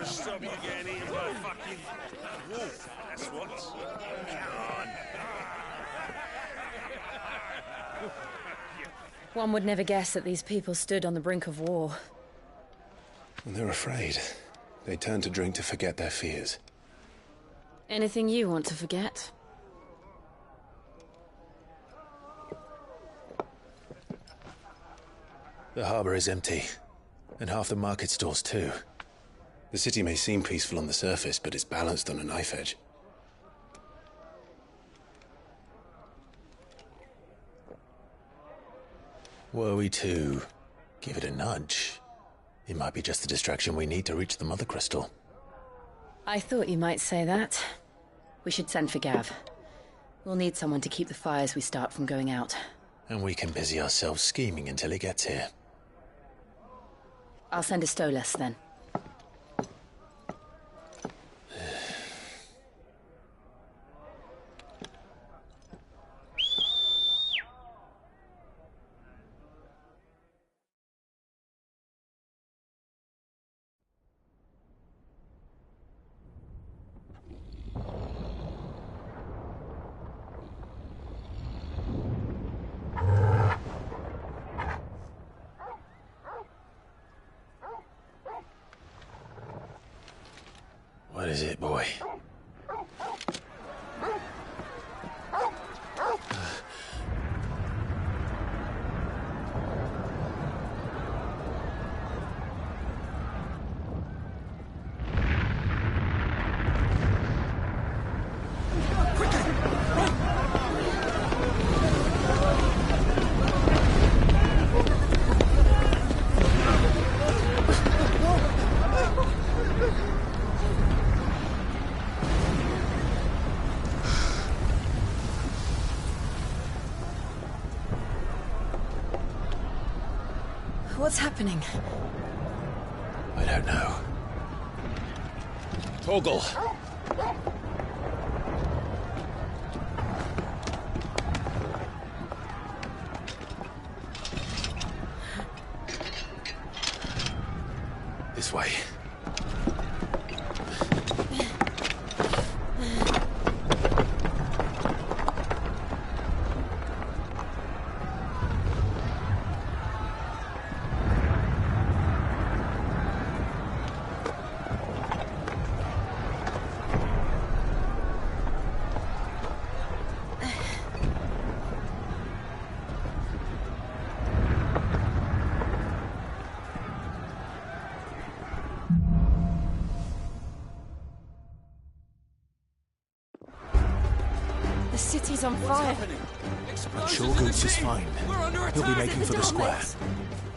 Stop you getting eaten by fucking wolf. That's what. Come on. One would never guess that these people stood on the brink of war. They're afraid. They turn to drink to forget their fears. Anything you want to forget? The harbor is empty, and half the market stalls too. The city may seem peaceful on the surface, but it's balanced on a knife edge. Were we to give it a nudge, it might be just the distraction we need to reach the Mother Crystal. I thought you might say that. We should send for Gav. We'll need someone to keep the fires we start from going out. And we can busy ourselves scheming until he gets here. I'll send a Stolas then. What is it, boy? What's happening? I don't know. Torgal! This way. The city's on fire. I'm sure Goots is fine. He'll be making for the square.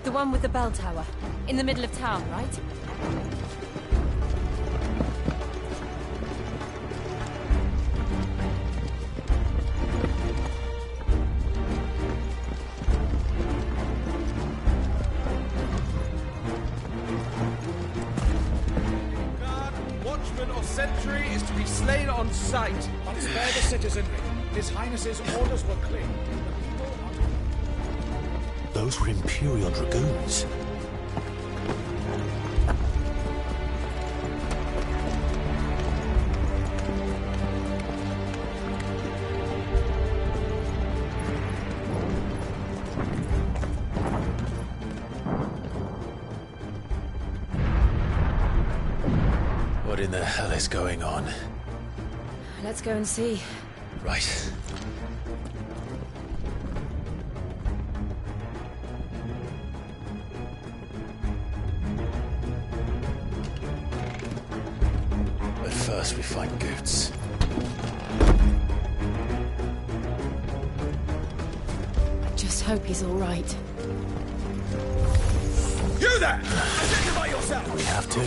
The one with the bell tower. In the middle of town, right? Watchman or sentry is to be slain on sight. But spare the citizenry. His Highness's orders were clear. Those were Imperial Dragoons. What in the hell is going on? Let's go and see. Right. But first we find Goots. I just hope he's all right. You there! Identify yourself! We have to.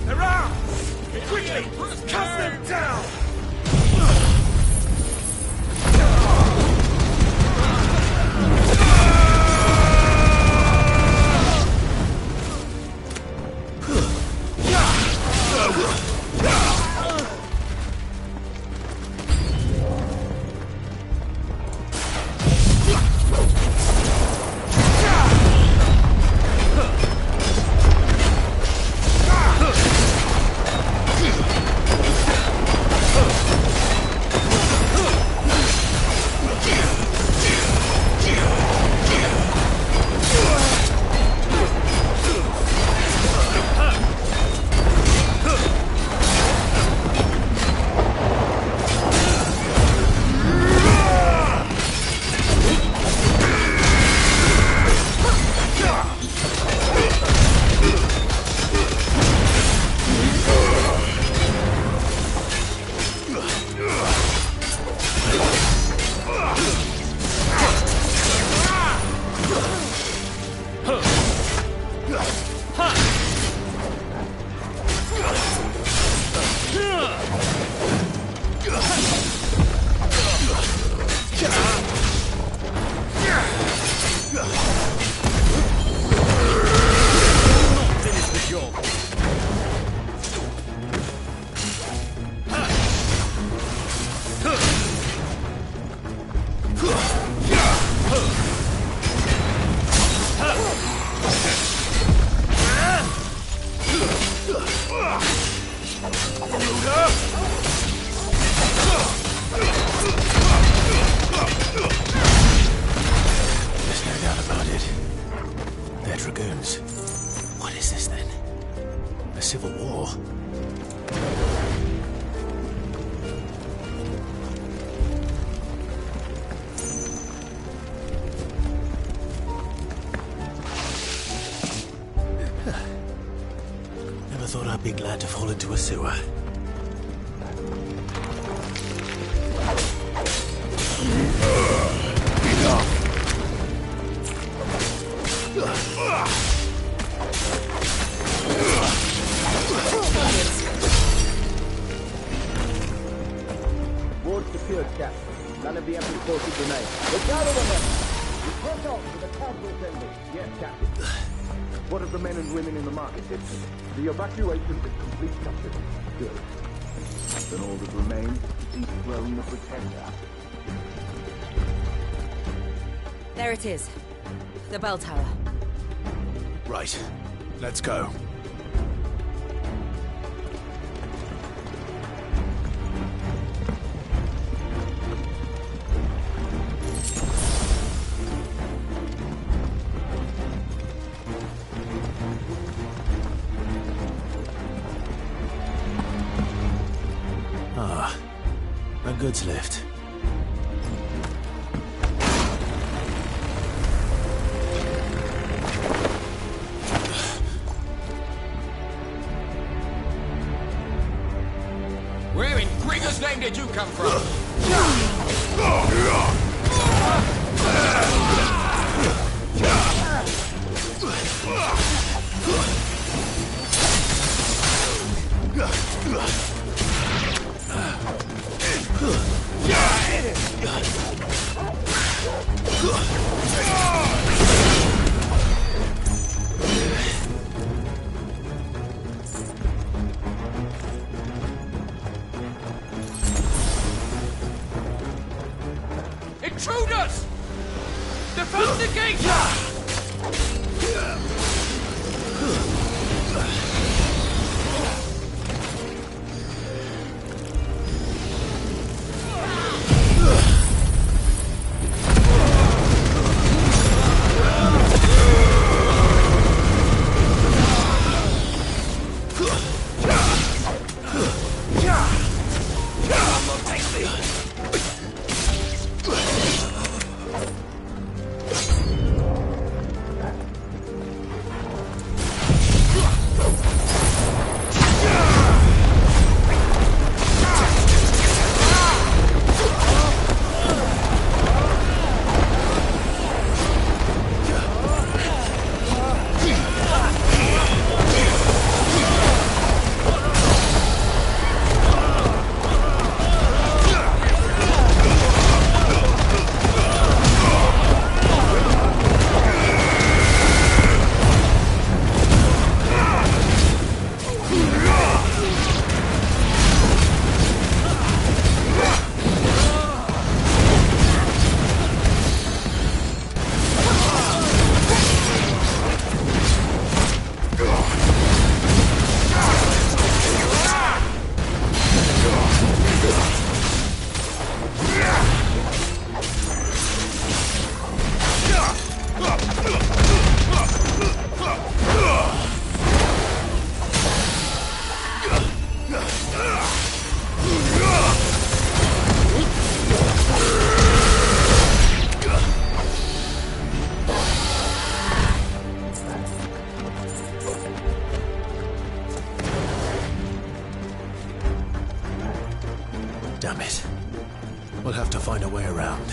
They're out! Quickly! Cut them down! There's no doubt about it. They're Dragoons. What is this then? A civil war? Never thought I'd be glad to fall into a sewer. Ward secured, Captain. None of the enemy forces remain. Look out, remember! We press on to the council assembly. Yes, Captain. What of the men and women in the market district? The evacuation is complete, Captain. Good. Then all that remains is to dethrone the Pretender. There it is. The bell tower. Right. Let's go. goods lift? Where in Gringer's name did you come from? Intruders! Defend the gate! Damn it. We'll have to find a way around.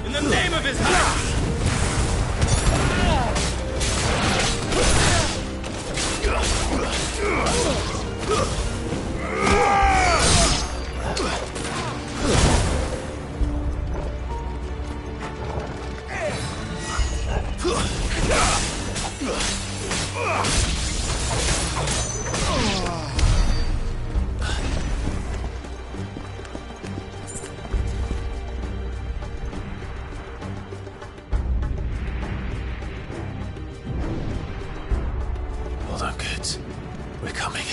In the name of his house! Hold on, kids. We're coming.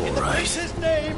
In the prince's name!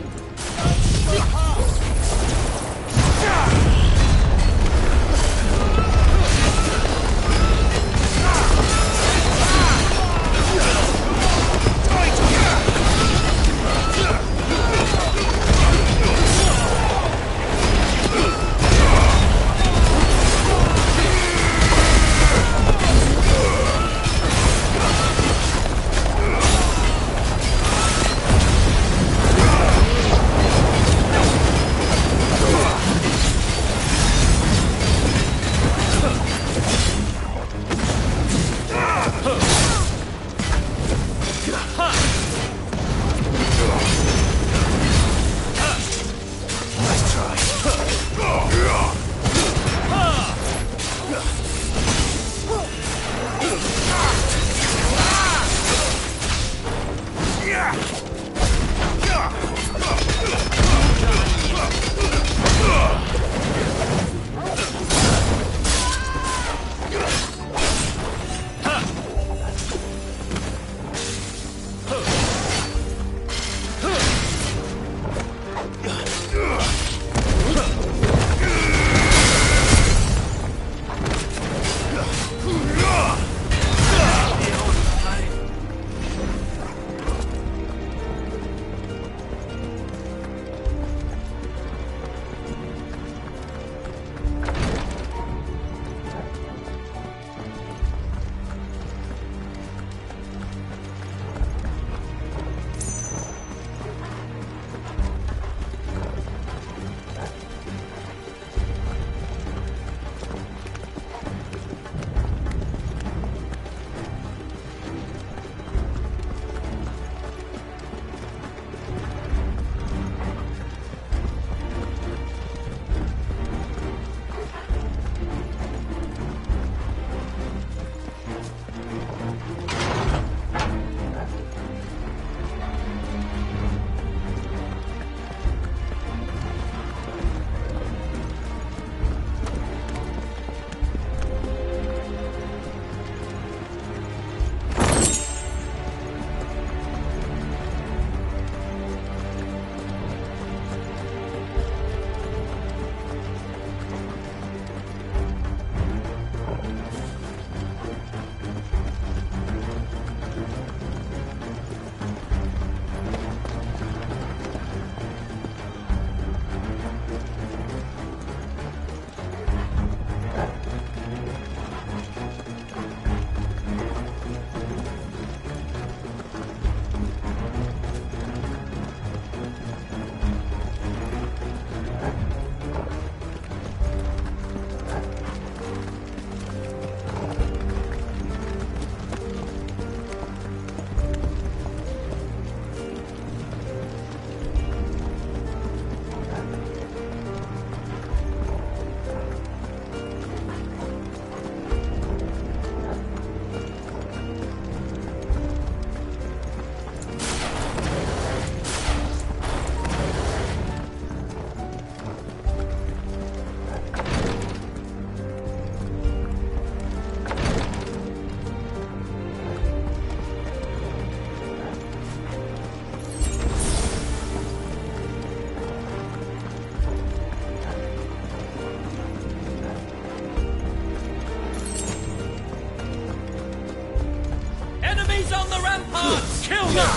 Hearts! Kill them!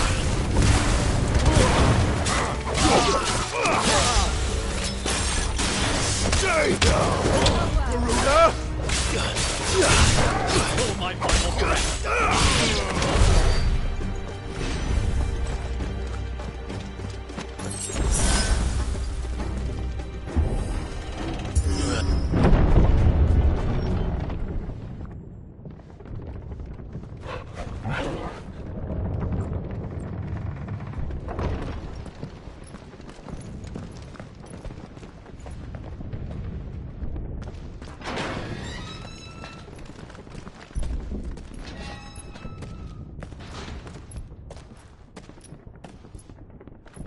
Stay down, Garuda! Hold my final breath!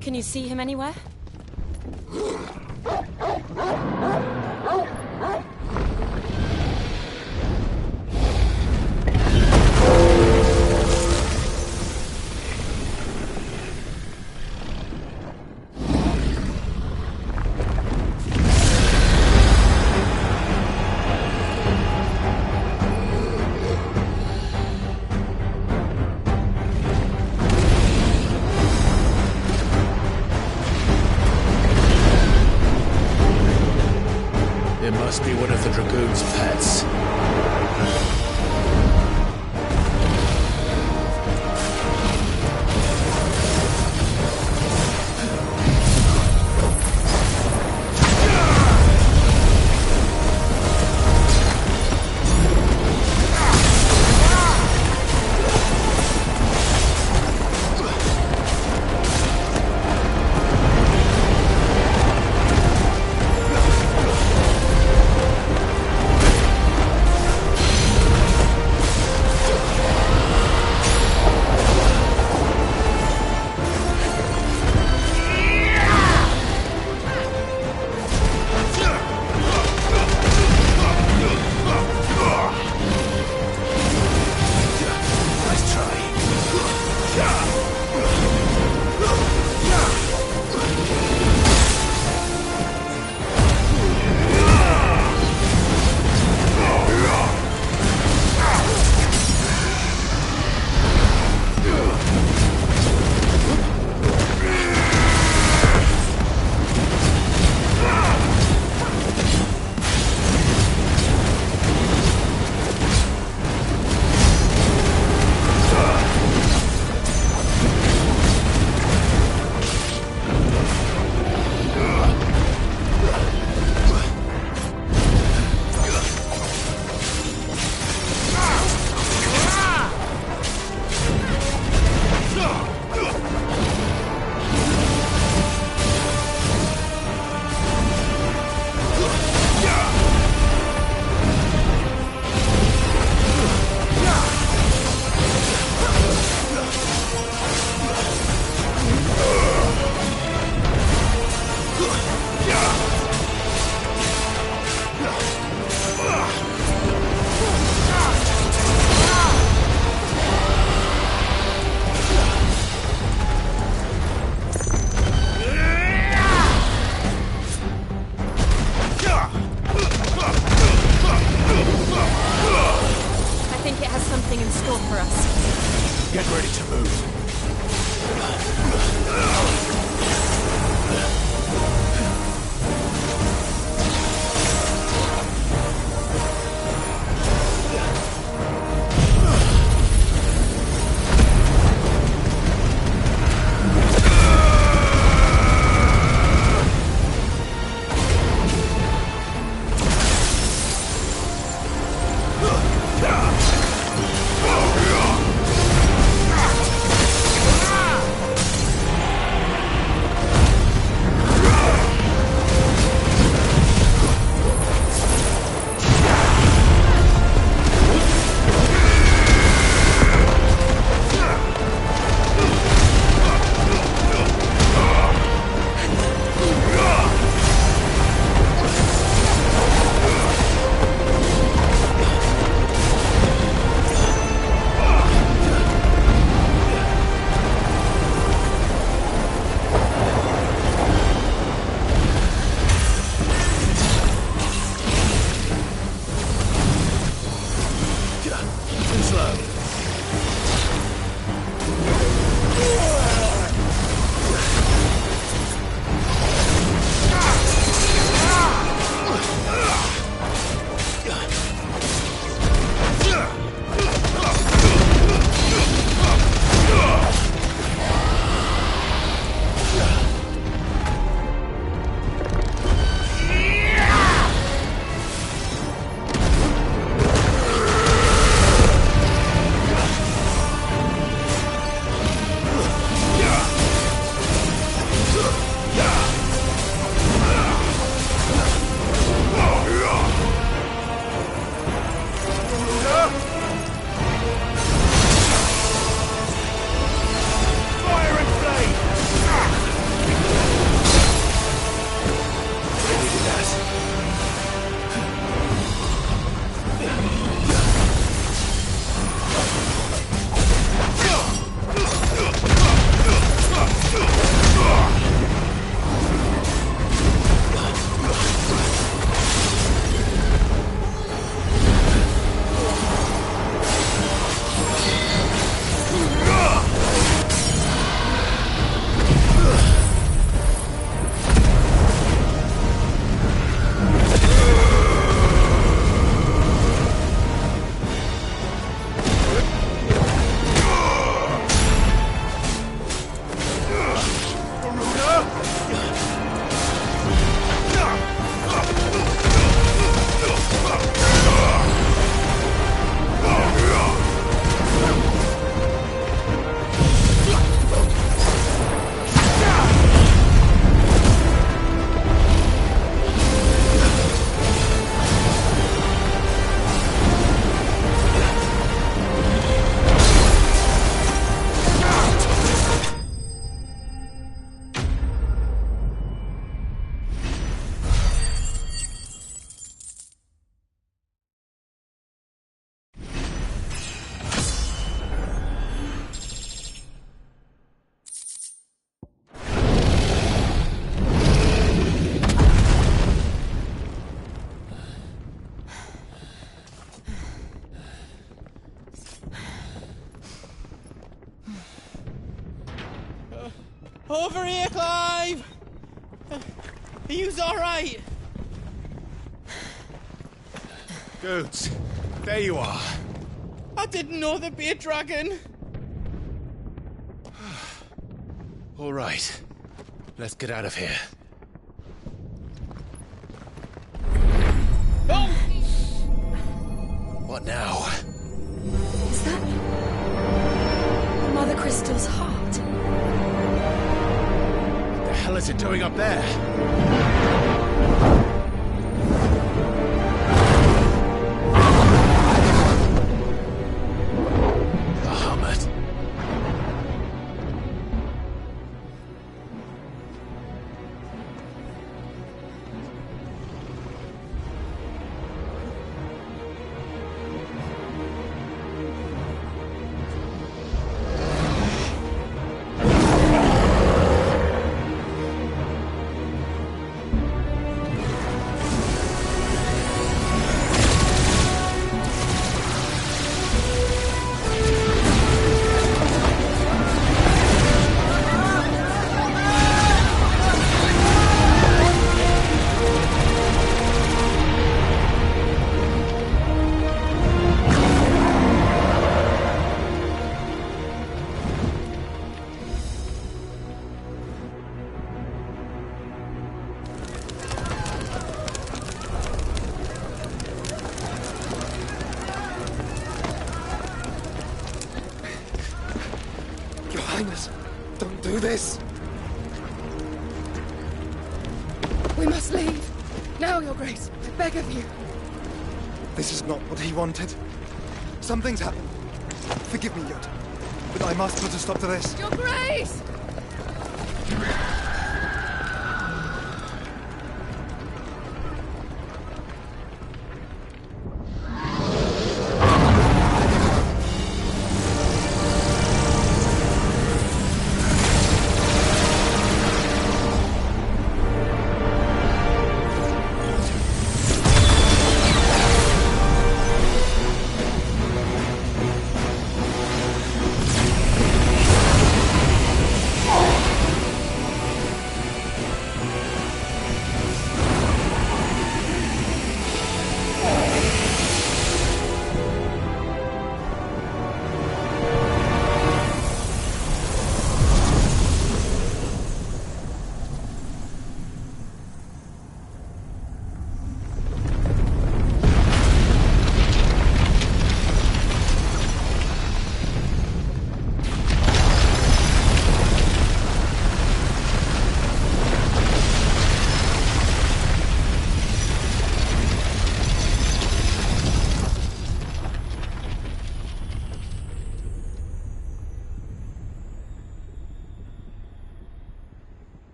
Can you see him anywhere? It must be one of the Dragoon's pets. Get ready to move. Over here, Clive! Are you alright? Goods, there you are. I didn't know there'd be a dragon. All right, let's get out of here. Oh! What now? Is that Mother Crystal's heart? What the hell is it doing up there? Bahamut. Don't do this! We must leave. Now, Your Grace. I beg of you. This is not what he wanted. Something's happened. Forgive me, Yoda, but I must put a stop to this. Your Grace!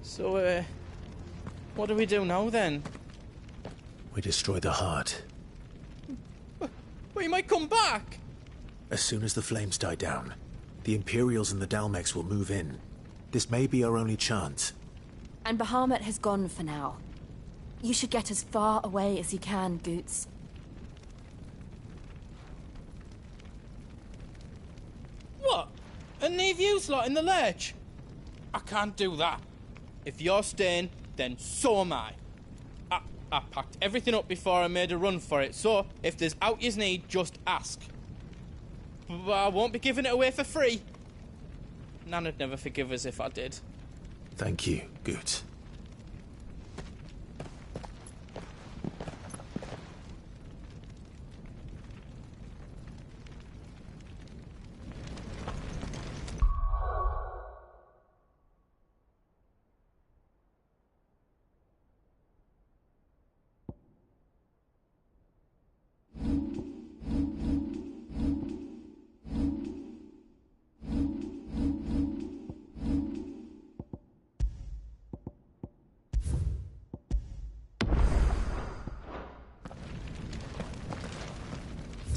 So, what do we do now, then? We destroy the heart. We might come back! As soon as the flames die down, the Imperials and the Dalmex will move in. This may be our only chance. And Bahamut has gone for now. You should get as far away as you can, Goots. What? And leave you lot in the lurch? I can't do that. If you're staying, then so am I. I packed everything up before I made a run for it, so if there's out yous need, just ask. But I won't be giving it away for free. Nana'd never forgive us if I did. Thank you, Goots.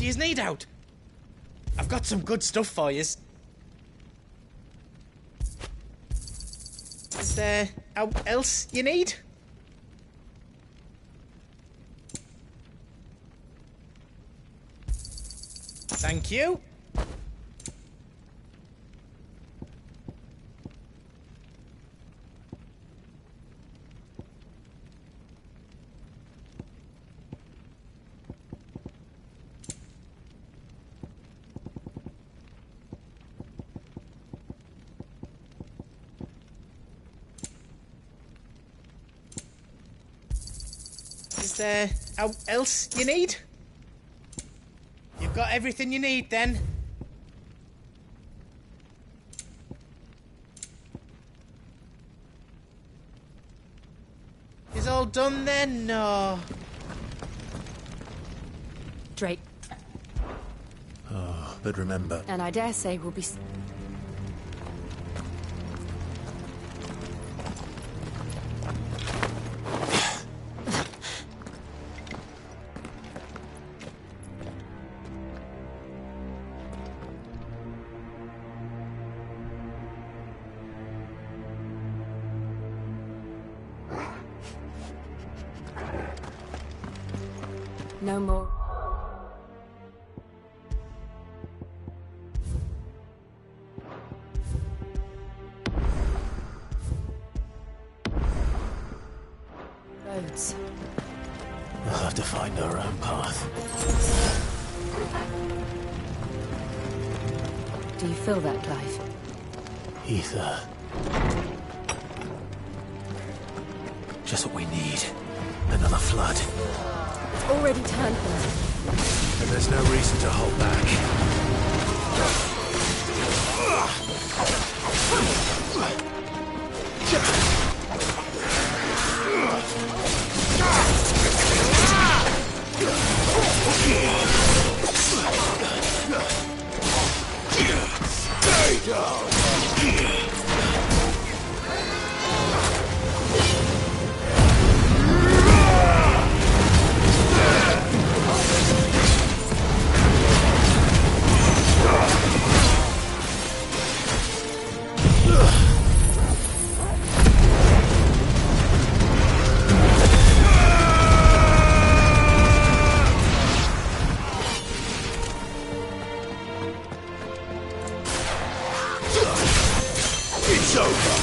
Do you need out? I've got some good stuff for you. Is there out else you need? Thank you. Is there out else you need? You've got everything you need then. Is all done then? No. Drake. Oh, but remember... And I dare say we'll be... No more. Roads. We'll have to find our own path. Do you feel that, Clive? Ether. Just what we need. Another flood. It's already turned them. And there's no reason to hold back. Stay down! It's over!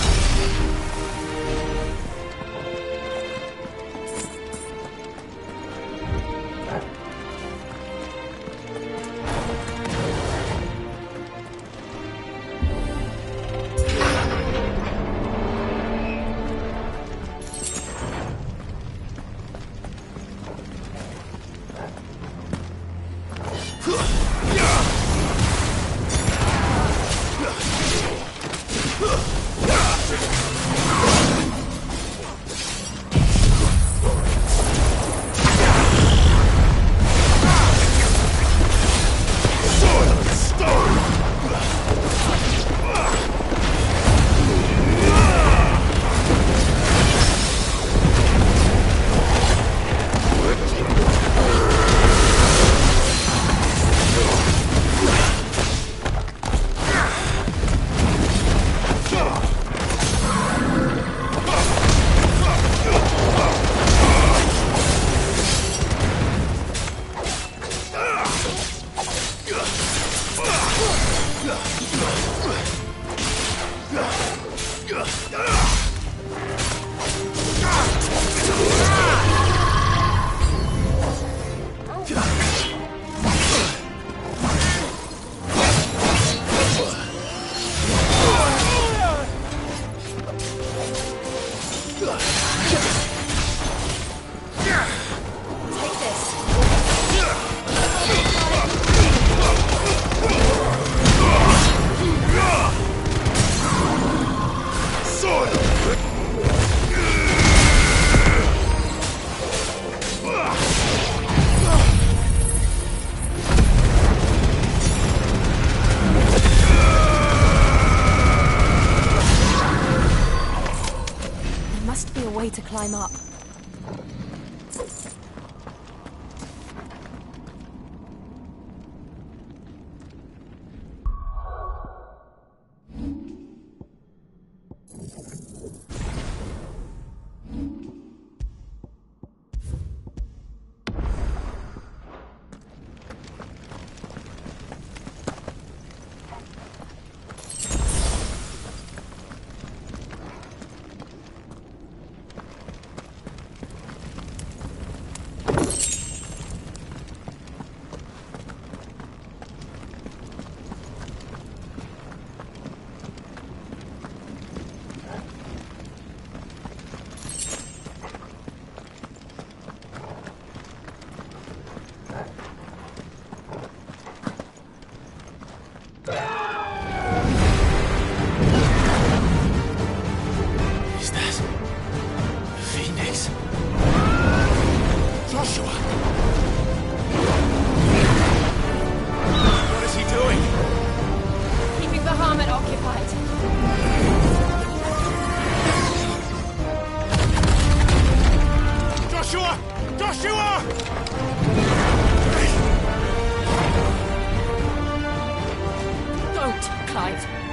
To climb up.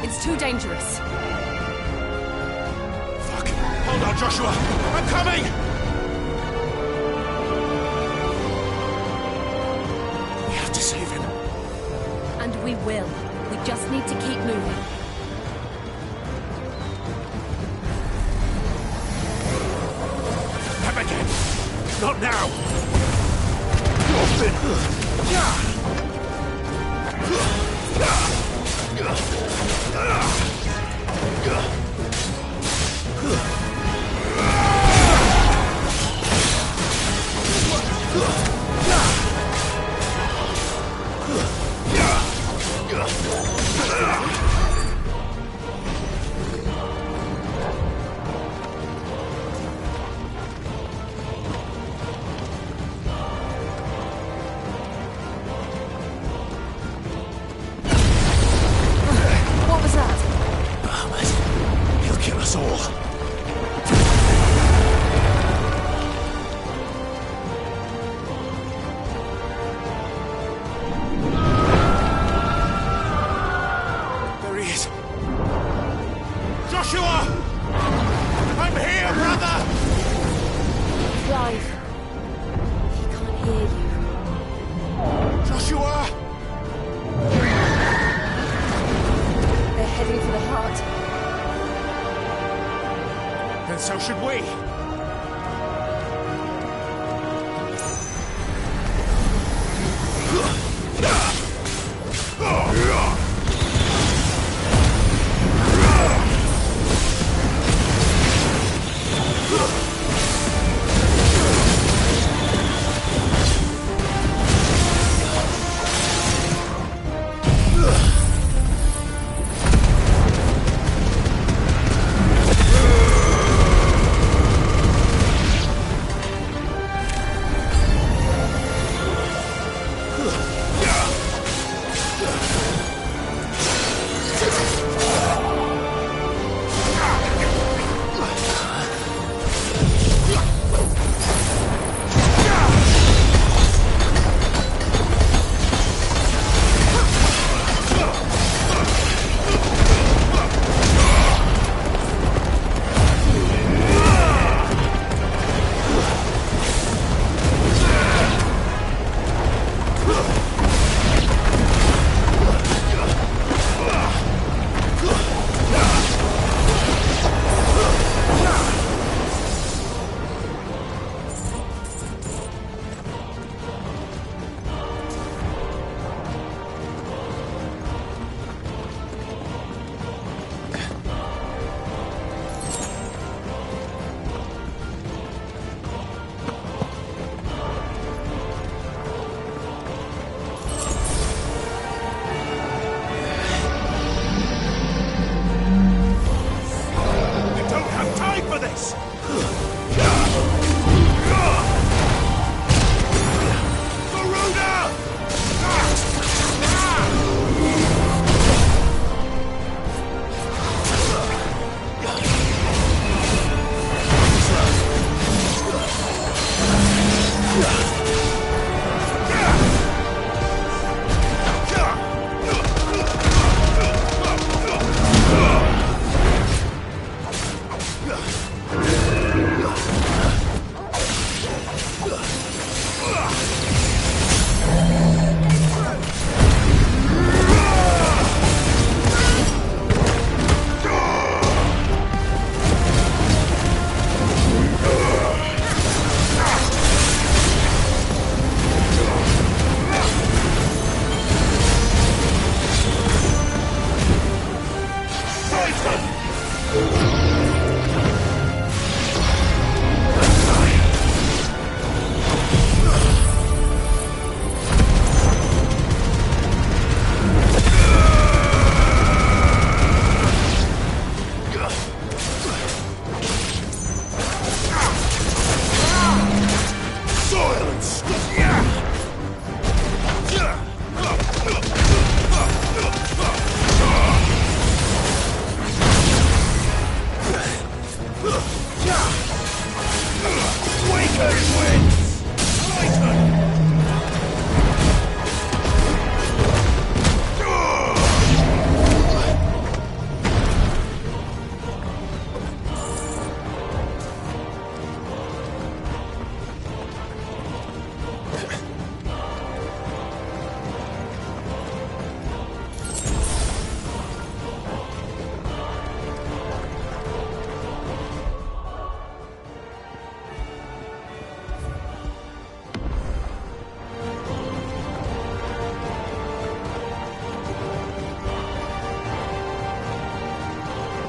It's too dangerous. Fuck! Hold on, Joshua! I'm coming! We have to save him. And we will. We just need to keep moving. Them again! Not now! What was that? Bahamut. He'll kill us all. There he is. Joshua! I'm here, brother! Clive. He can't hear you. Joshua! They're heading for the heart. Then so should we.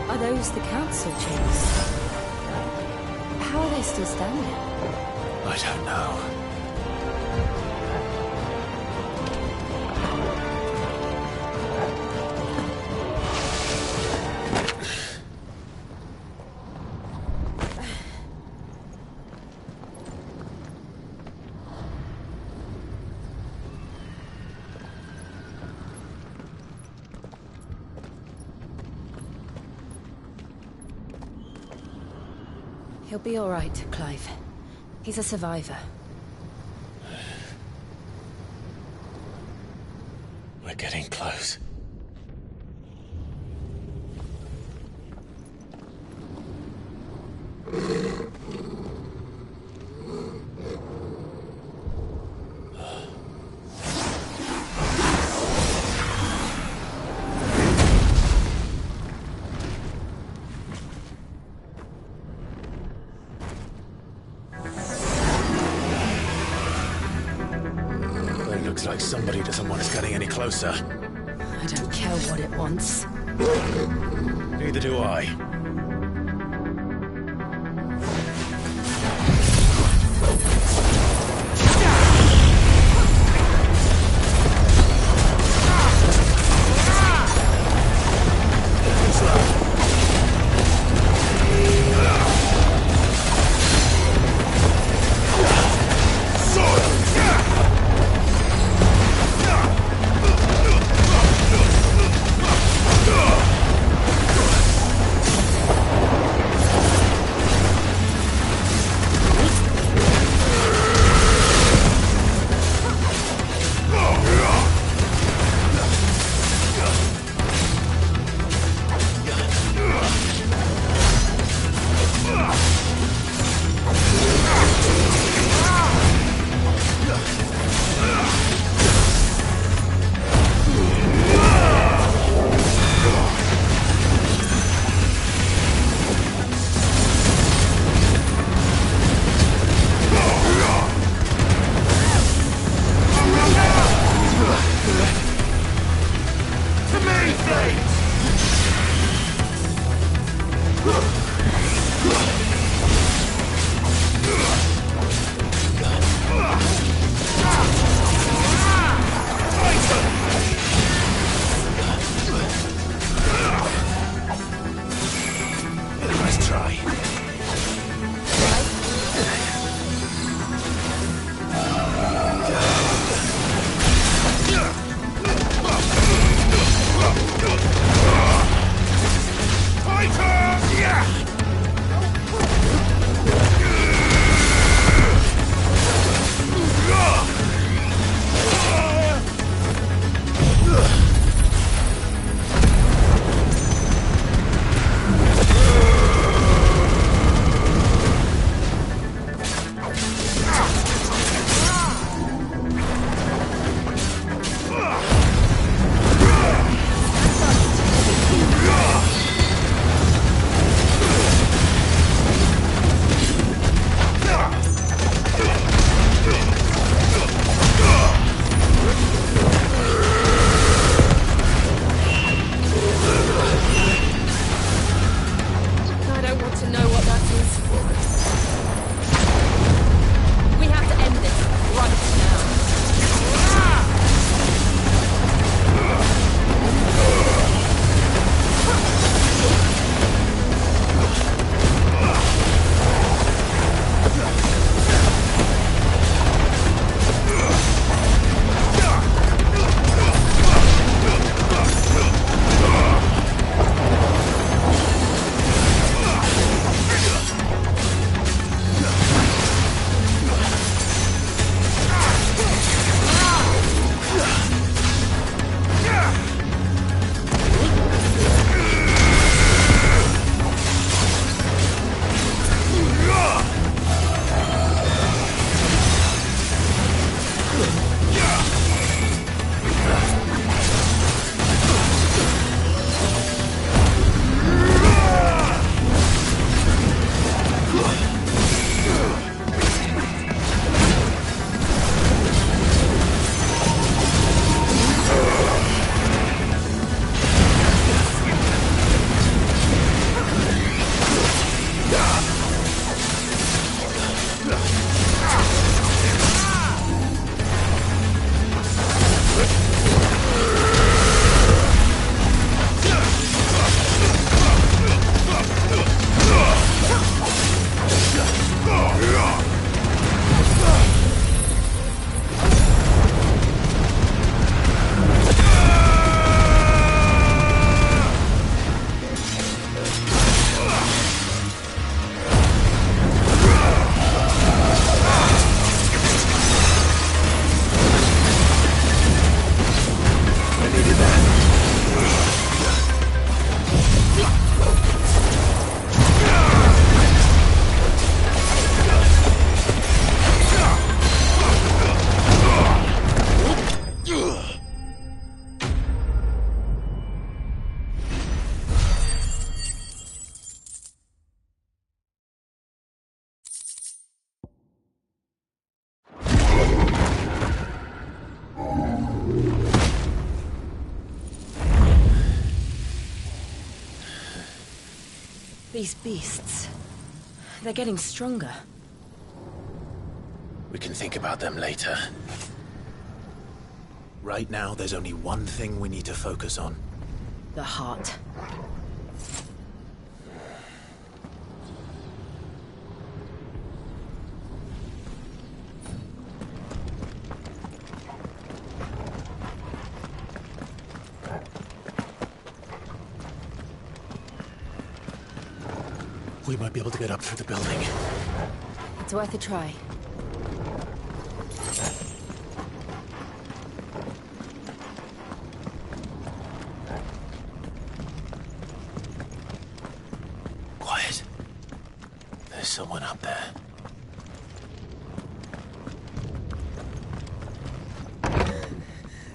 Are those the council chairs? How are they still standing? I don't know. He'll be all right, Clive. He's a survivor. We're getting close. Looks like somebody doesn't want us getting any closer. I don't care what it wants. Neither do I. These beasts... they're getting stronger. We can think about them later. Right now, there's only one thing we need to focus on. The heart. We might be able to get up through the building. It's worth a try. Quiet. There's someone up there.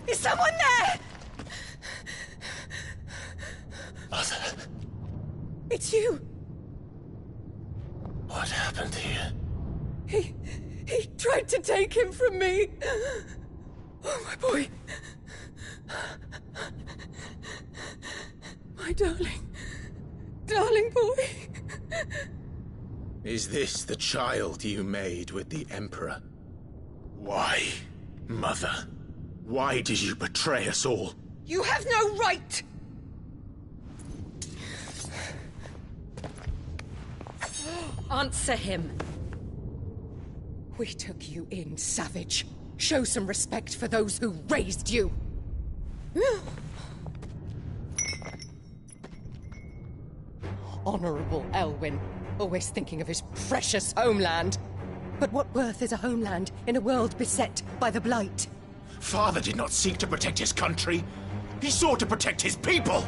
Is someone there? Mother. It's you. What happened here? He tried to take him from me. Oh, my boy. My darling. Darling boy. Is this the child you made with the Emperor? Why, Mother? Why did you betray us all? You have no right! Answer him. We took you in, savage. Show some respect for those who raised you. Honorable Elwyn, always thinking of his precious homeland. But what worth is a homeland in a world beset by the Blight? Father did not seek to protect his country. He sought to protect his people.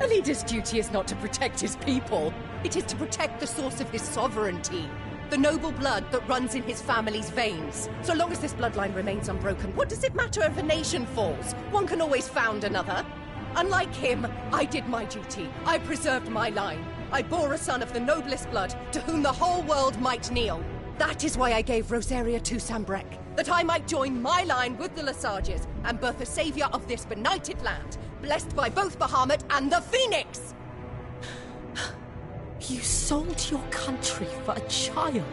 A leader's duty is not to protect his people. It is to protect the source of his sovereignty. The noble blood that runs in his family's veins. So long as this bloodline remains unbroken, what does it matter if a nation falls? One can always found another. Unlike him, I did my duty. I preserved my line. I bore a son of the noblest blood, to whom the whole world might kneel. That is why I gave Rosaria to Sambrek, that I might join my line with the Lesages and birth a savior of this benighted land, blessed by both Bahamut and the Phoenix! You sold your country for a child.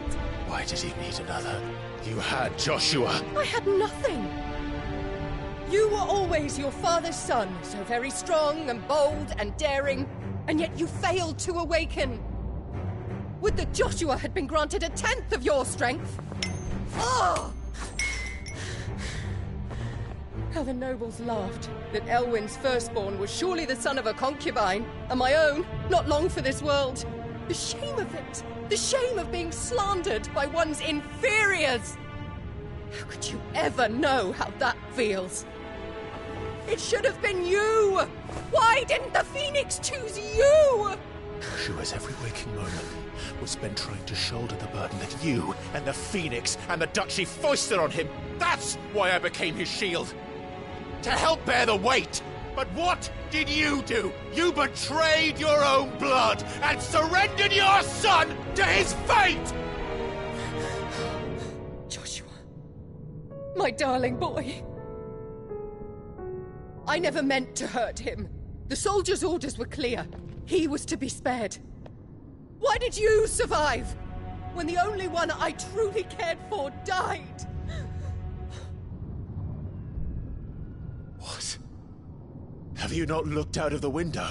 Why did he need another? You had Joshua. I had nothing. You were always your father's son, so very strong and bold and daring, and yet you failed to awaken. Would that Joshua had been granted 1/10 of your strength? Oh! How the nobles laughed that Elwyn's firstborn was surely the son of a concubine, and my own, not long for this world. The shame of it! The shame of being slandered by one's inferiors! How could you ever know how that feels? It should have been you! Why didn't the Phoenix choose you? Joshua's every waking moment was spent trying to shoulder the burden that you and the Phoenix and the Duchy foisted on him. That's why I became his shield. To help bear the weight. But what did you do? You betrayed your own blood and surrendered your son to his fate! Joshua, my darling boy. I never meant to hurt him. The soldiers' orders were clear. He was to be spared. Why did you survive when the only one I truly cared for died? What? Have you not looked out of the window?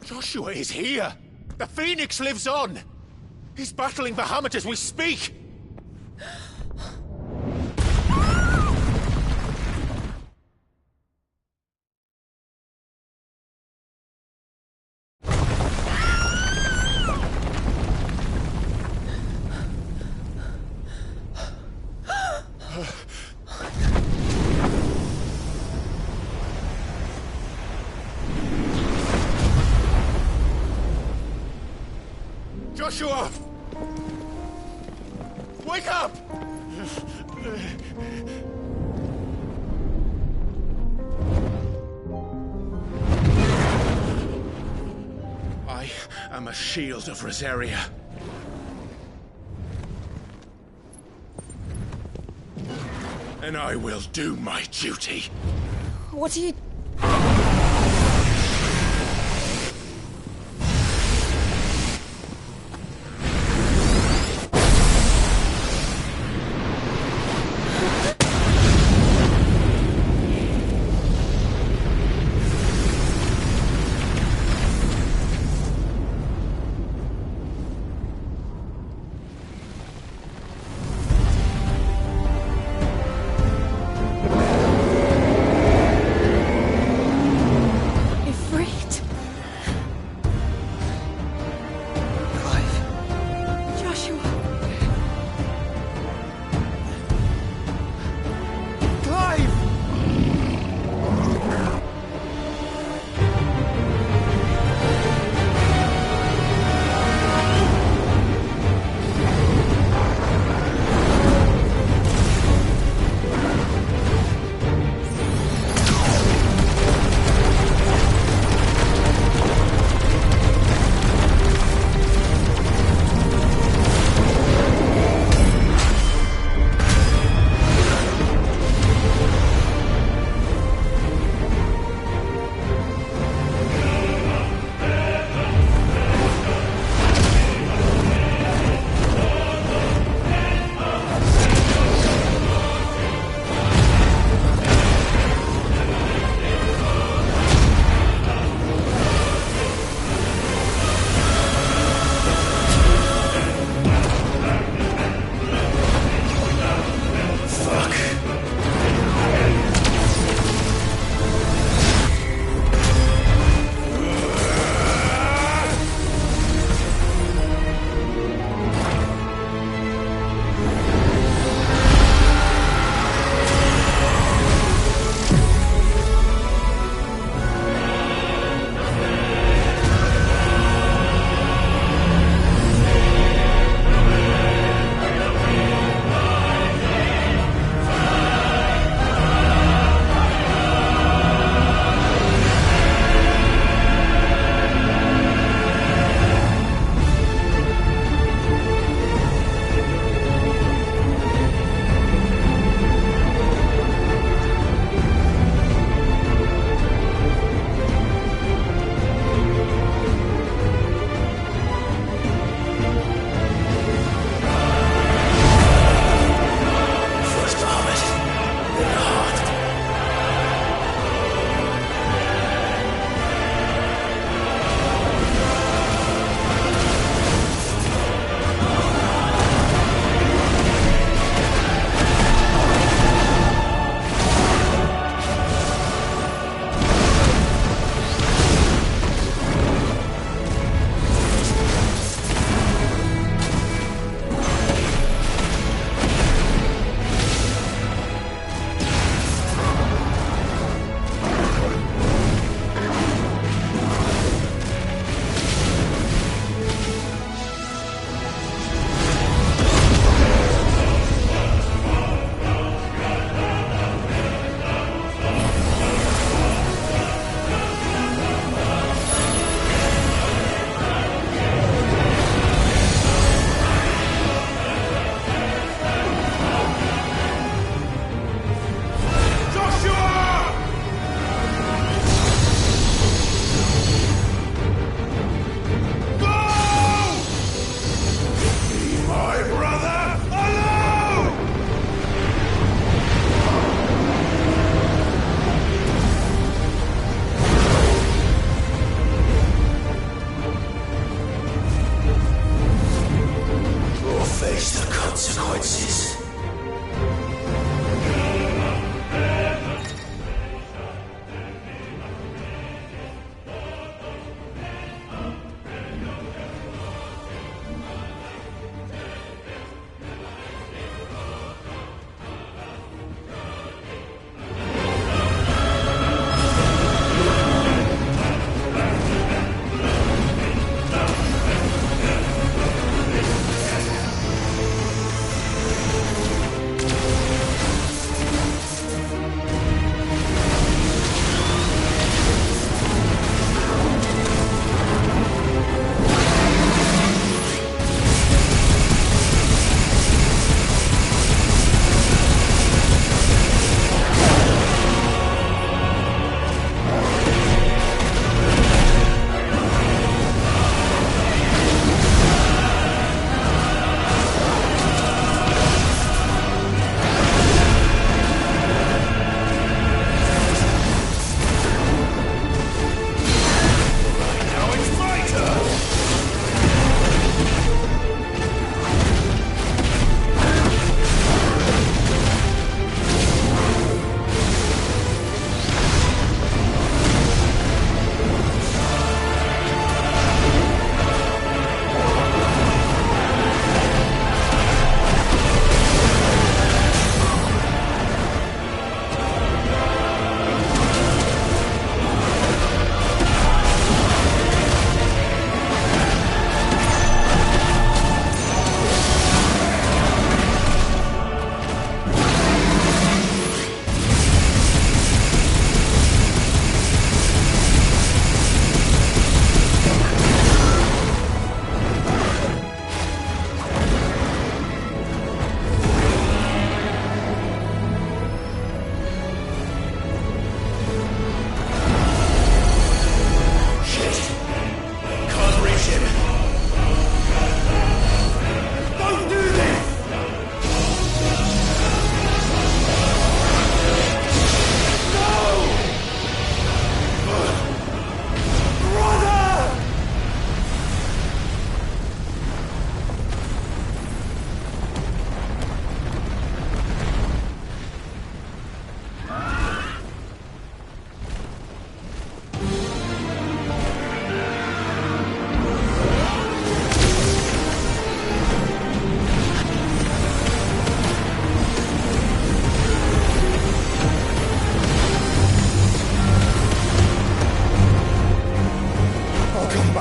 Joshua is here! The Phoenix lives on! He's battling Bahamut as we speak! Joshua! Wake up! I am a shield of Rosaria. And I will do my duty. What are you...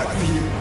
fight for you.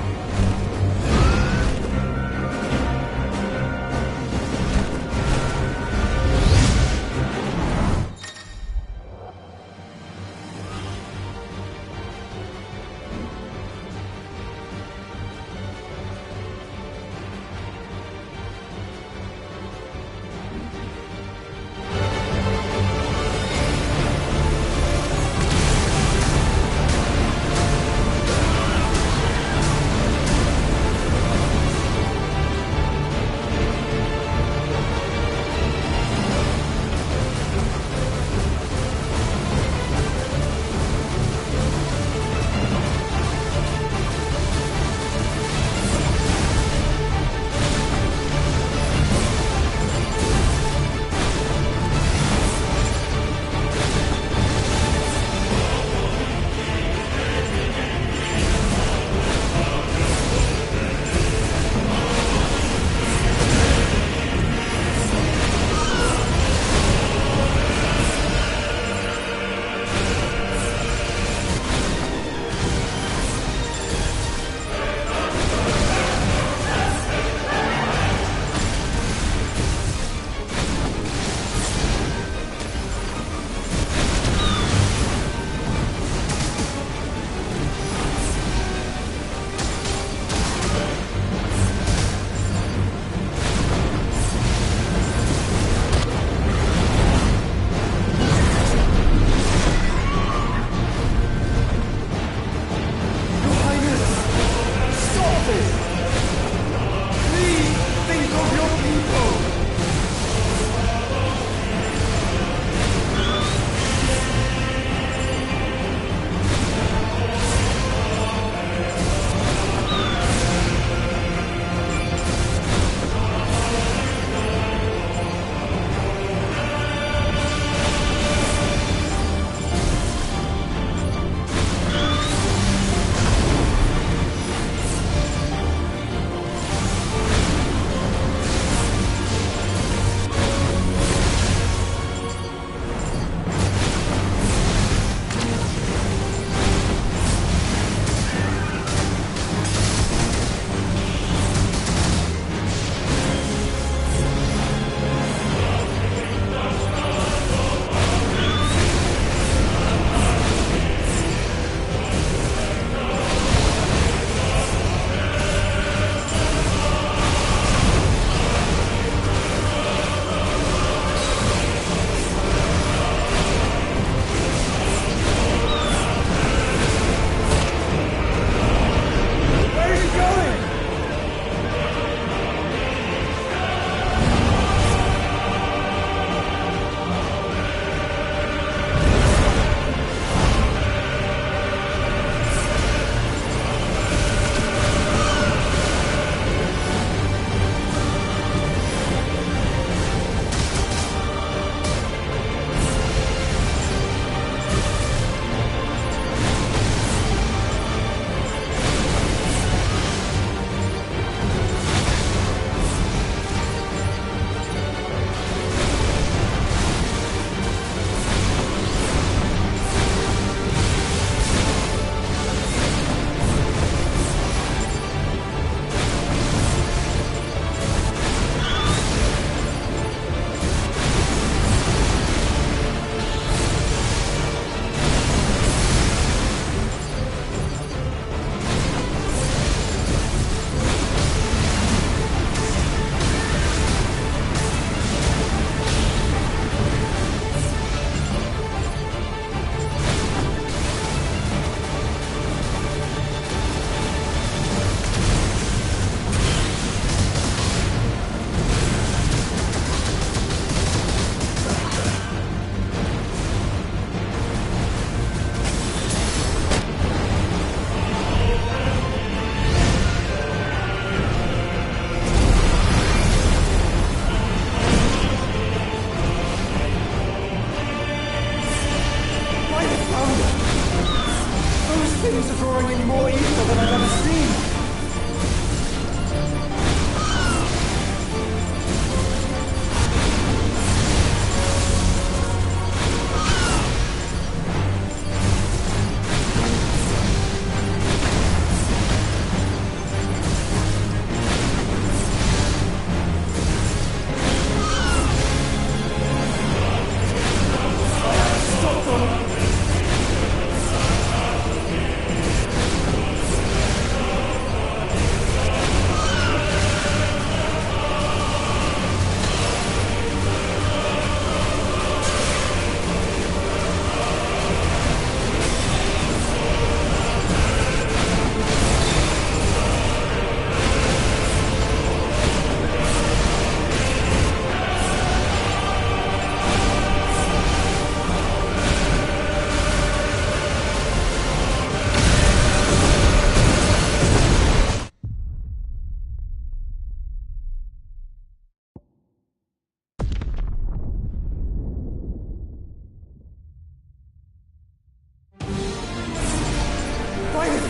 things are drawing in more evil than I've ever seen.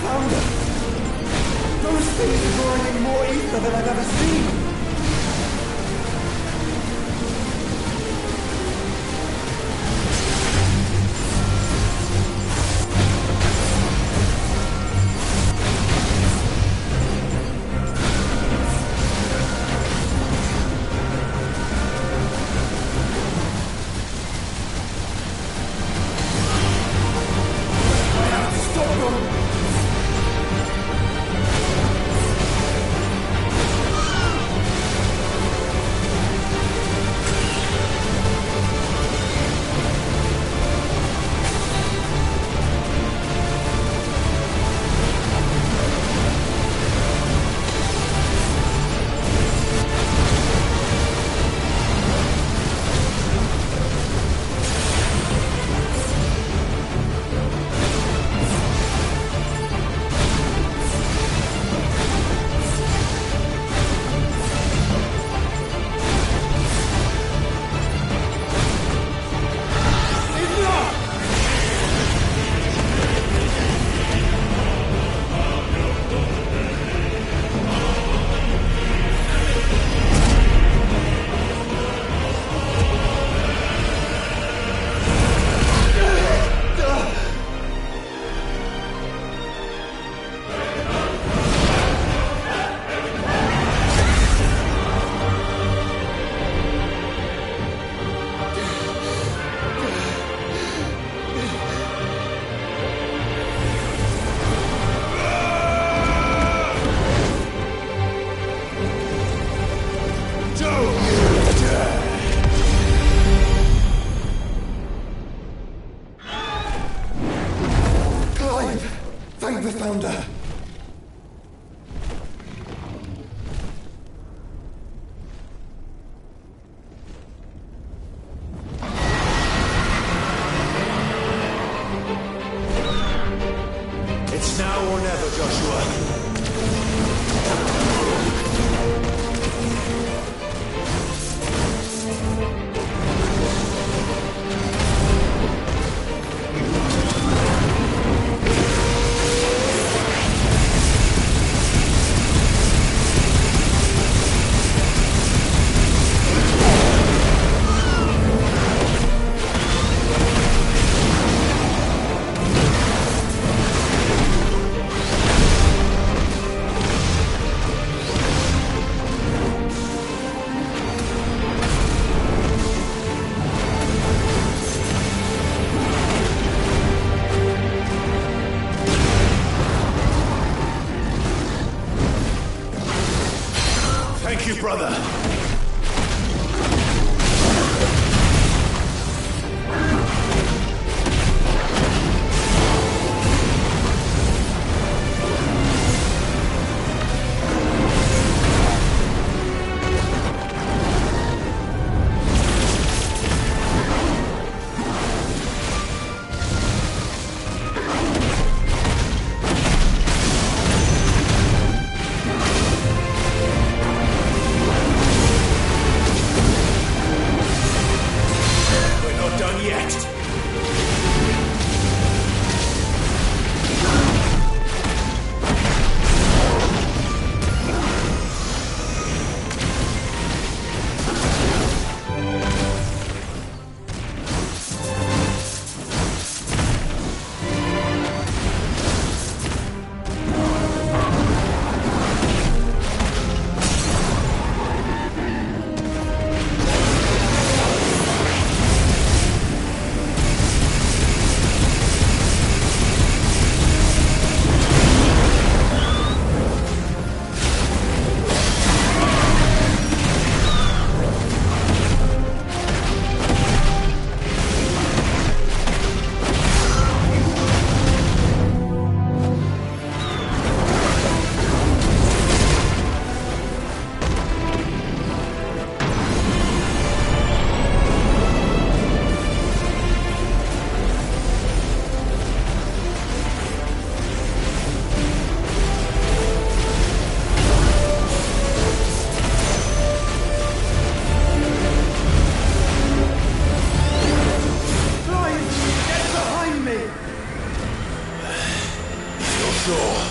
founder! Those things are drawing in more ether than I've ever seen! Thank the Founder! It's now or never, Joshua. Thank you, brother. door.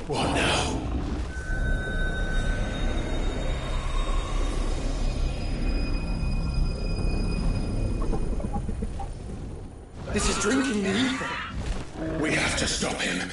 What now? This is drinking the ether. We have to stop him.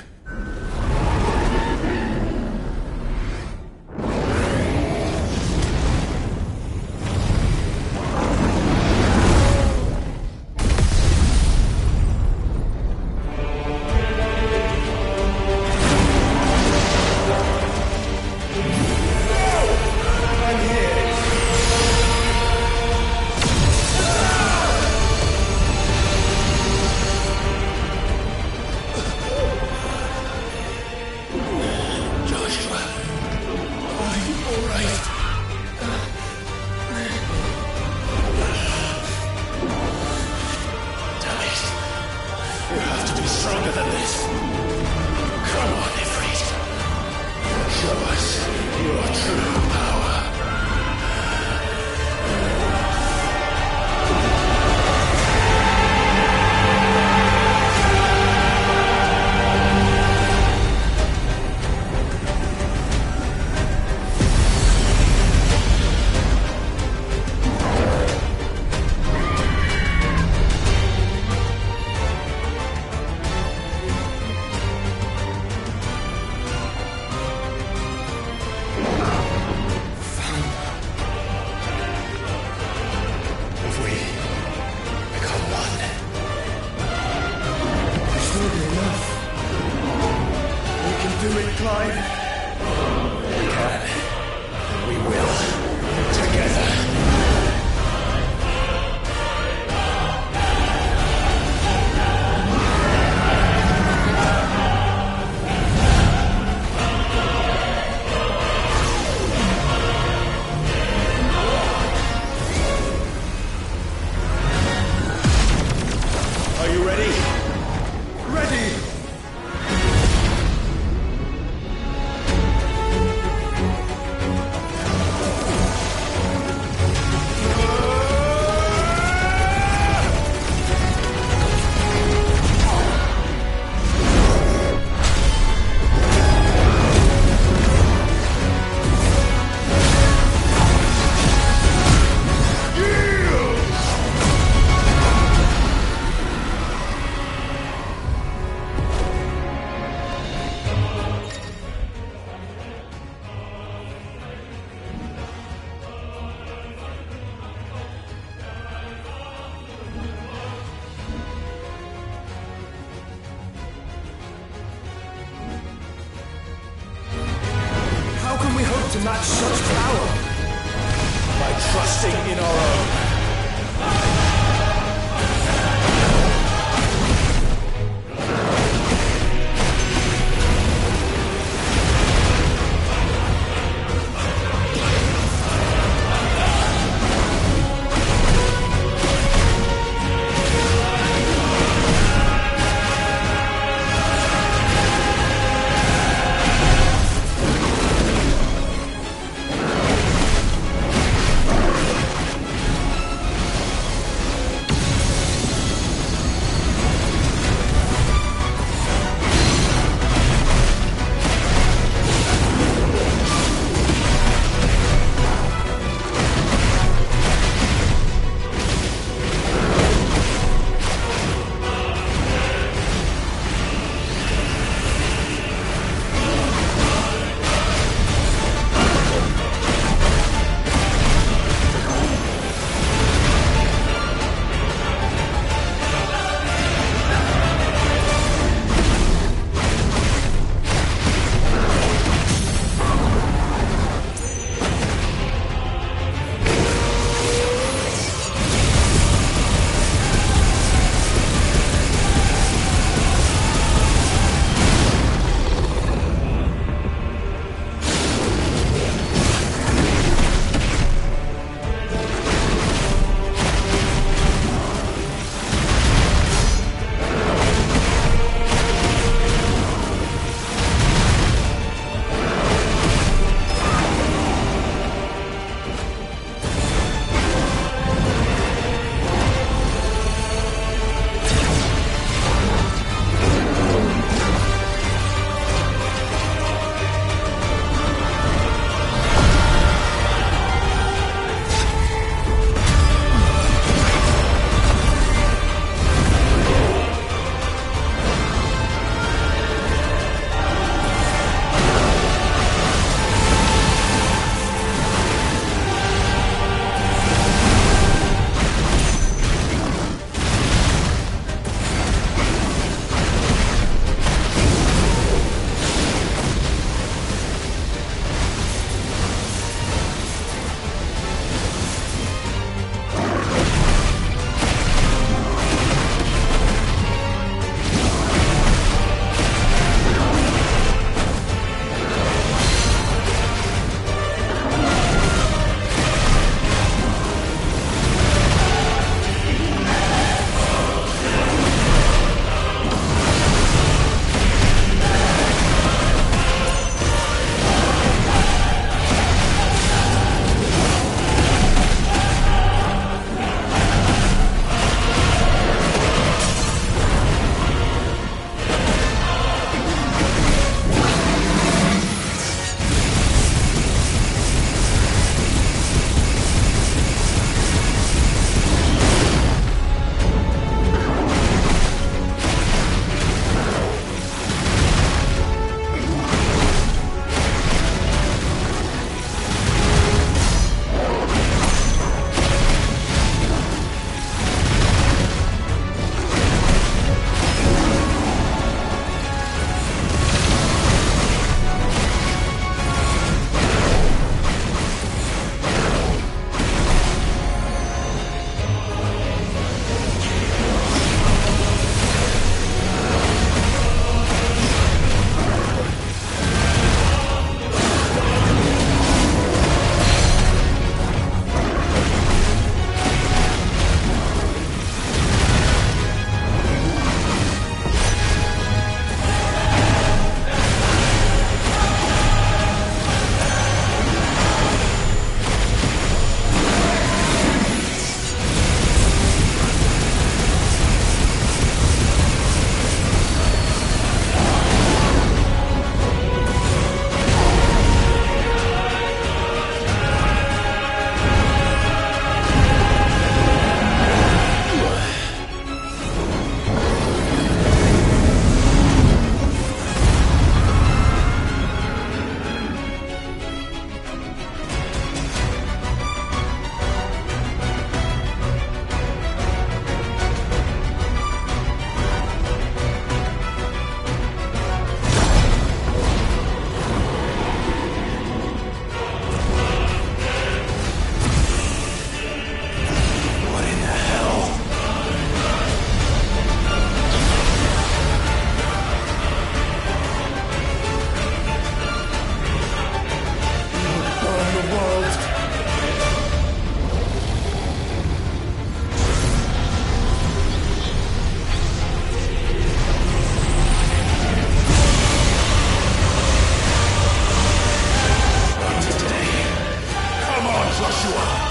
Joshua!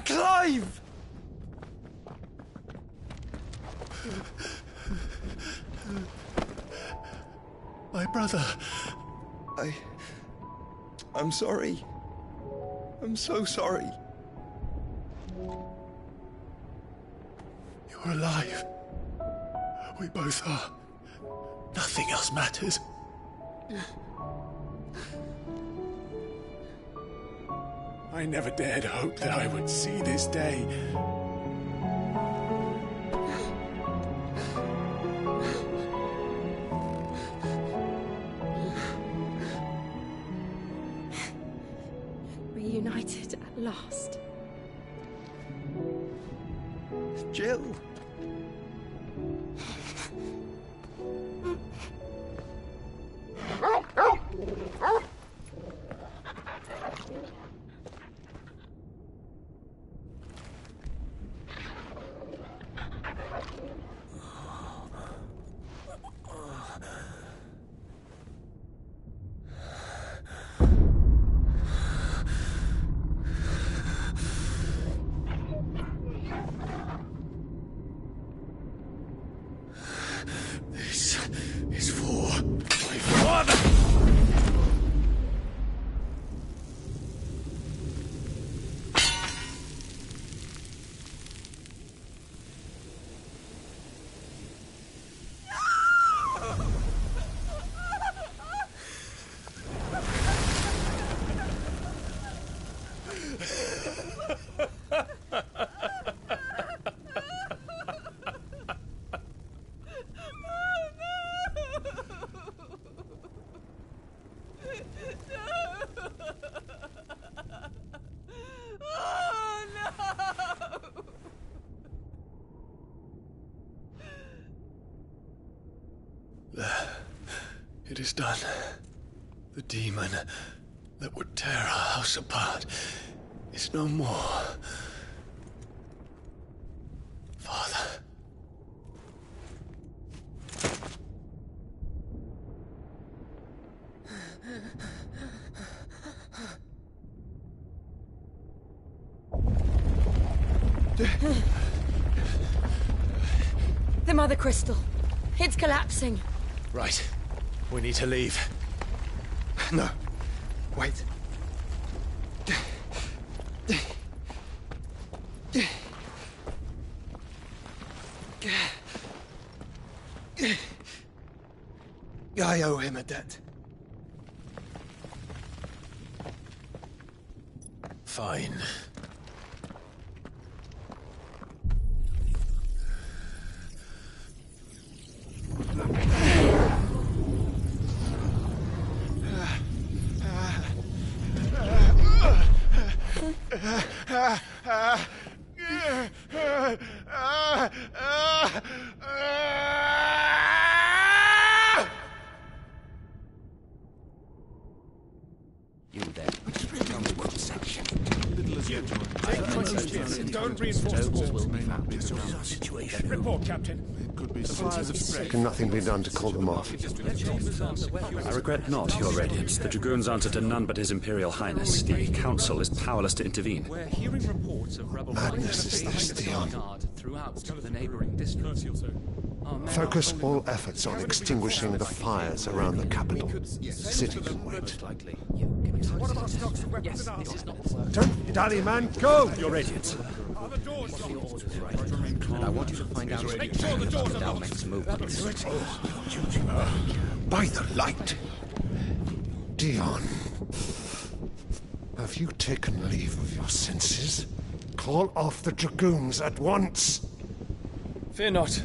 Clive! My brother. I'm sorry. I'm so sorry. You're alive. We both are. Nothing else matters. I never dared hope that I would see this day. Reunited at last. Jill. This is for my father! It is done. The demon that would tear our house apart is no more. Father. The Mother Crystal. It's collapsing. Right. We need to leave. No. Wait. I owe him a debt. Fine. You there. Don't reinforce the walls. Will be found. This is our situation. Report, Captain. The fires have spread. Can nothing be done to call them off? I regret not, Your Radiance. The Dragoons answer to none but His Imperial Highness. The Council is powerless to intervene. We're hearing reports of rebel Madness is this, Dion. throughout the neighboring districts. Focus all efforts on extinguishing the fires around the capital. The city can wait. What about stocks of weapons and armor? Don't dally, man. Go! Your Radiance. Are the doors locked? And I want you to find out Make sure the doors are locked. Dalmek's movements. By the light. Dion. Have you taken leave of your senses? Call off the Dragoons at once. Fear not.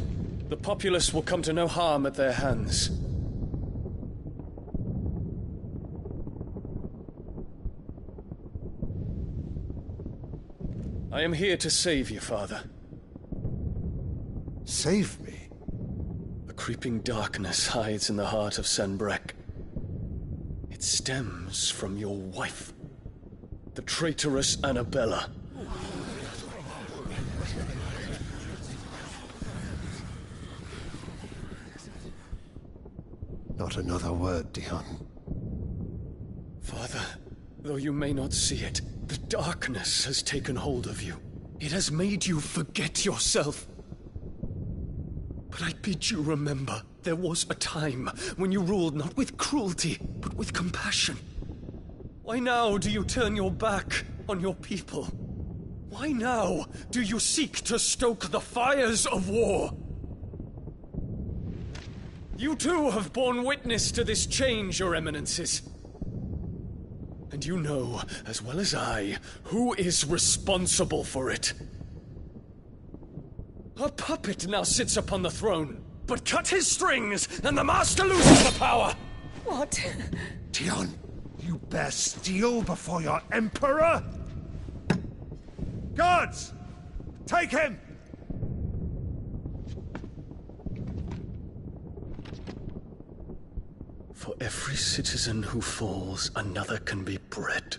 The populace will come to no harm at their hands. I am here to save you, Father. Save me? A creeping darkness hides in the heart of Sanbreque. It stems from your wife, the traitorous Annabella. Not another word, Dion. Father, though you may not see it, the darkness has taken hold of you. It has made you forget yourself. But I bid you remember, there was a time when you ruled not with cruelty, but with compassion. Why now do you turn your back on your people? Why now do you seek to stoke the fires of war? You too have borne witness to this change, Your Eminences. And you know, as well as I, who is responsible for it. A puppet now sits upon the throne, but cut his strings, and the master loses the power! What? Dion, you bear steel before your Emperor? Guards! Take him! For every citizen who falls, another can be bred.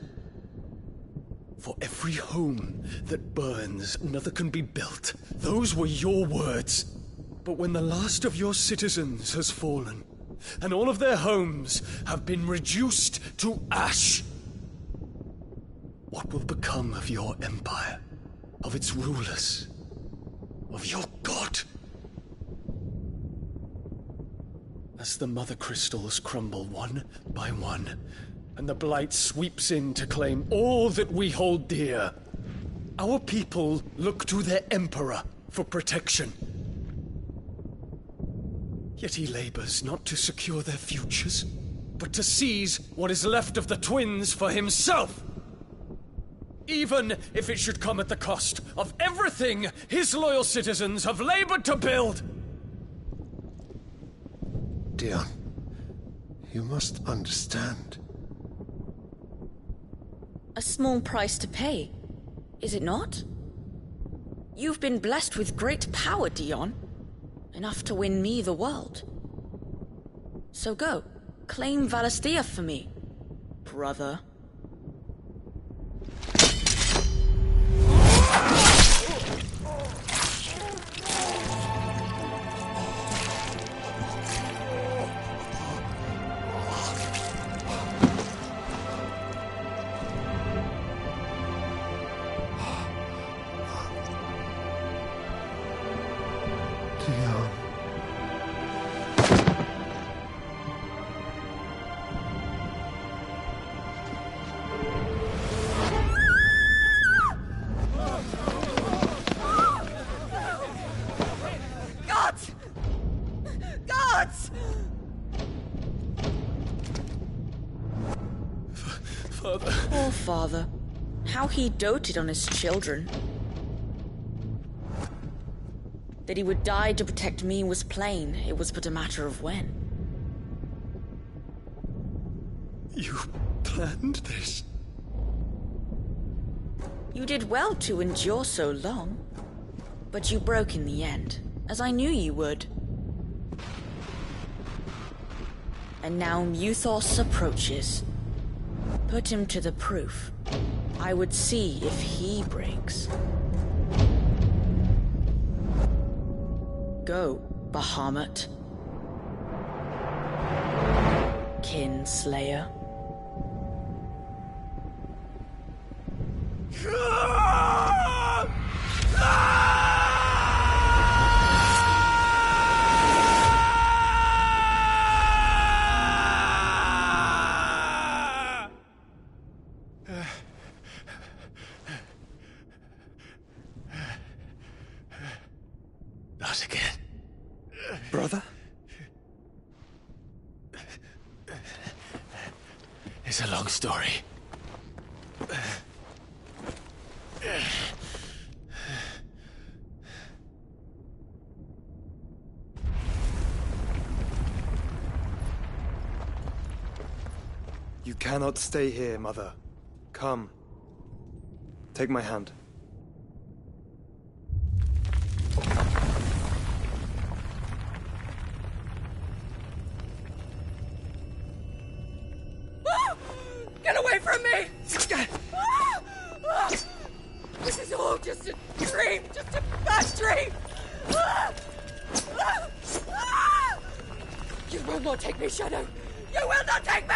For every home that burns, another can be built. Those were your words. But when the last of your citizens has fallen, and all of their homes have been reduced to ash, what will become of your empire, of its rulers, of your god? As the mother crystals crumble one by one, and the blight sweeps in to claim all that we hold dear, our people look to their emperor for protection. Yet he labors not to secure their futures, but to seize what is left of the twins for himself. Even if it should come at the cost of everything his loyal citizens have labored to build. Dion, you must understand. A small price to pay, is it not? You've been blessed with great power, Dion. Enough to win me the world. So go, claim Valisthea for me, brother. Father. Poor father. How he doted on his children. That he would die to protect me was plain. It was but a matter of when. You planned this? You did well to endure so long. But you broke in the end, as I knew you would. And now Muthos approaches. Put him to the proof. I would see if he breaks. Go, Bahamut. Kinslayer. Not again. Brother? It's a long story. You cannot stay here, Mother. Come. Take my hand. Get away from me! This is all just a dream, just a bad dream! You will not take me, Shadow! You will not take me!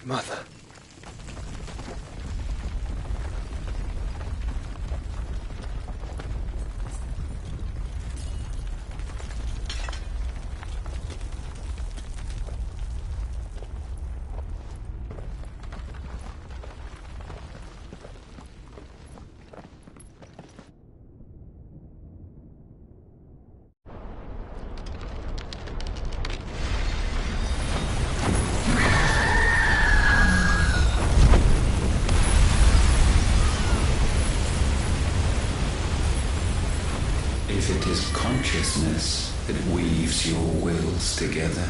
Mother. If it is consciousness that weaves your wills together,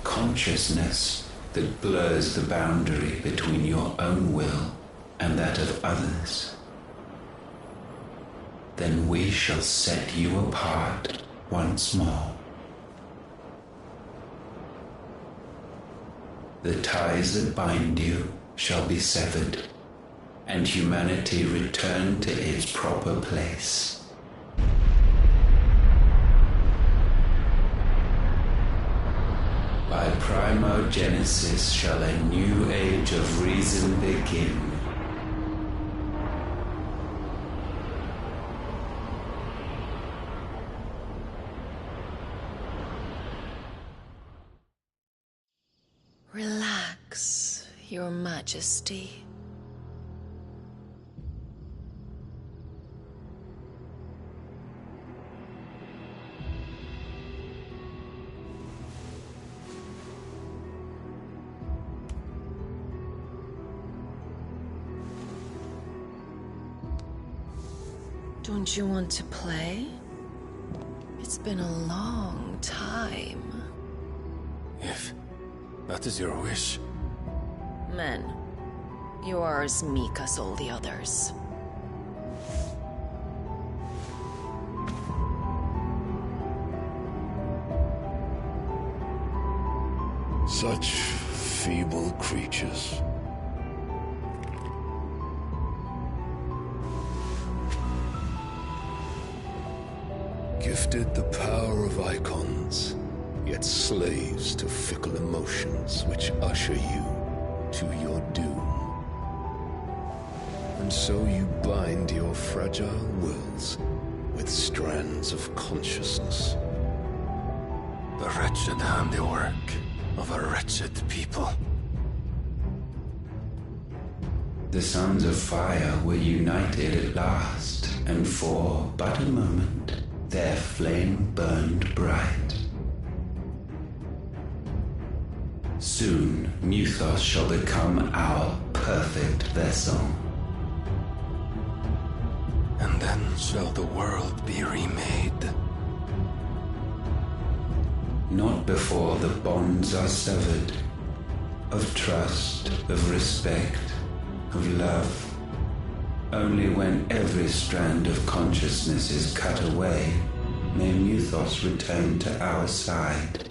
consciousness that blurs the boundary between your own will and that of others, then we shall set you apart once more. The ties that bind you shall be severed, and humanity return to its proper place. By primogenesis shall a new age of reason begin. Relax, Your Majesty. Don't you want to play? It's been a long time. If that is your wish. Men, you are as meek as all the others. Such feeble creatures. wielded the power of icons, yet slaves to fickle emotions which usher you to your doom. And so you bind your fragile wills with strands of consciousness. The wretched handiwork of a wretched people. The Sons of Fire were united at last, and for but a moment their flame burned bright. Soon Muthos shall become our perfect vessel. And then shall the world be remade. Not before the bonds are severed, of trust, of respect, of love. Only when every strand of consciousness is cut away, may Muthos return to our side.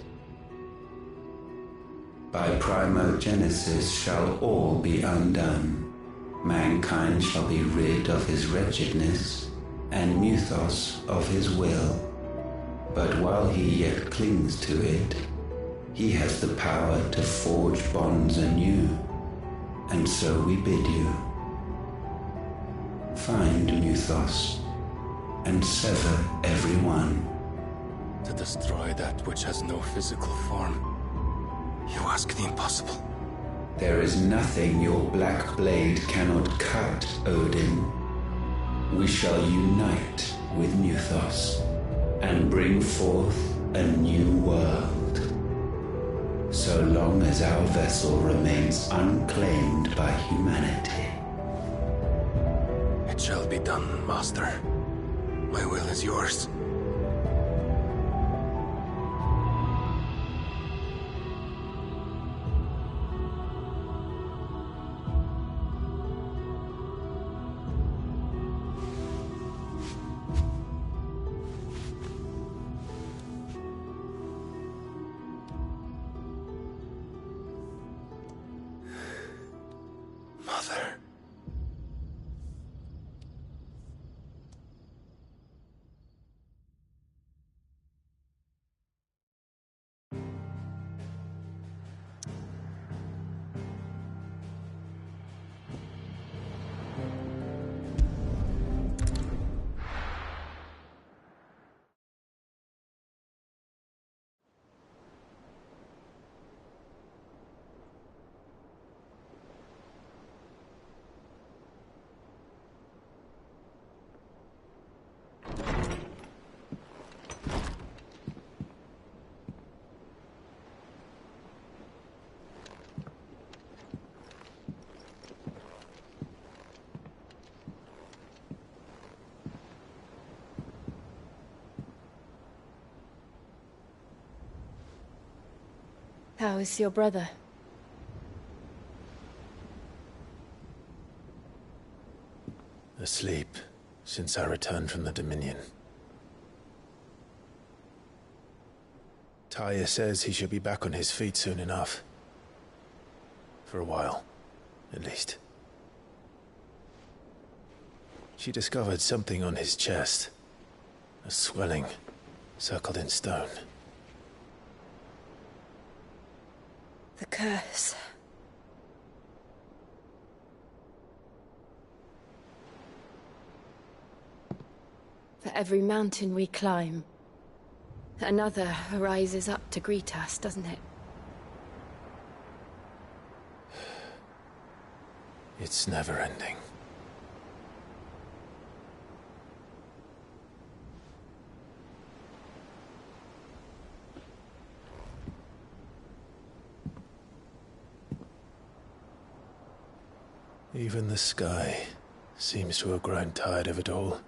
By primogenesis shall all be undone. Mankind shall be rid of his wretchedness, and Muthos of his will. But while he yet clings to it, he has the power to forge bonds anew. And so we bid you, find Muthos, and sever every one. To destroy that which has no physical form, you ask the impossible. There is nothing your black blade cannot cut, Odin. We shall unite with Muthos, and bring forth a new world. So long as our vessel remains unclaimed by humanity. It shall be done, Master. My will is yours. Mother. How is your brother? Asleep since I returned from the Dominion. Taya says he should be back on his feet soon enough. For a while, at least. She discovered something on his chest. A swelling, circled in stone. The curse. For every mountain we climb, another rises up to greet us, doesn't it? It's never ending. Even the sky seems to have grown tired of it all.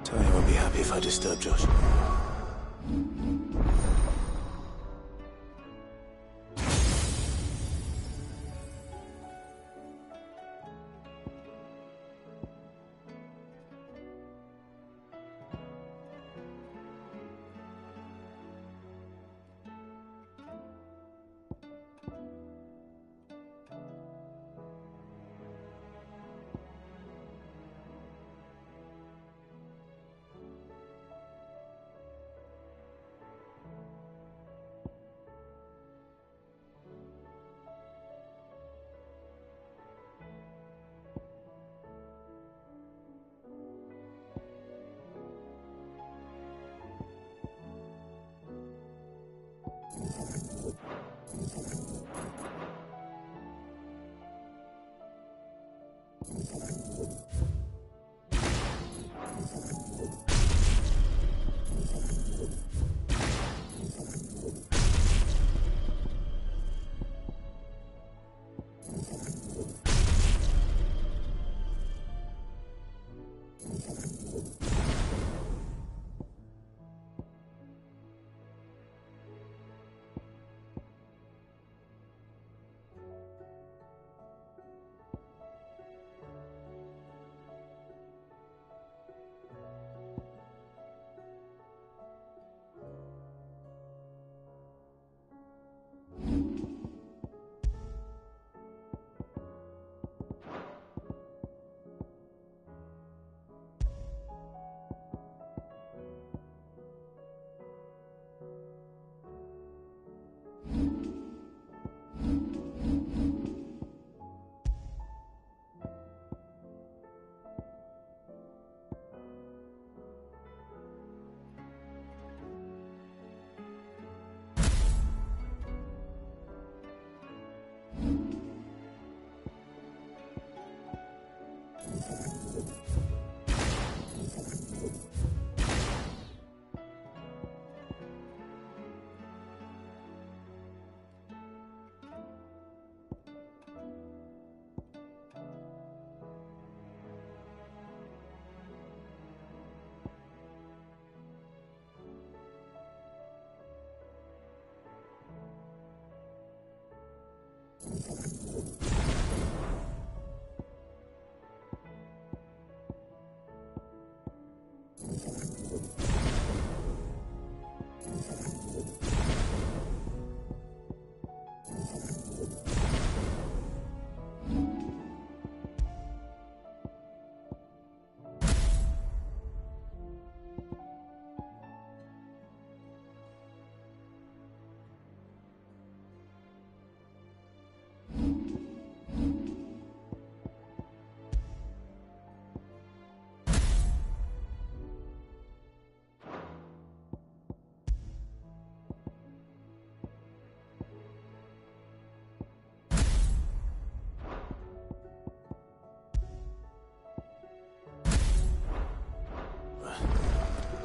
Tony won't be happy if I disturb Josh.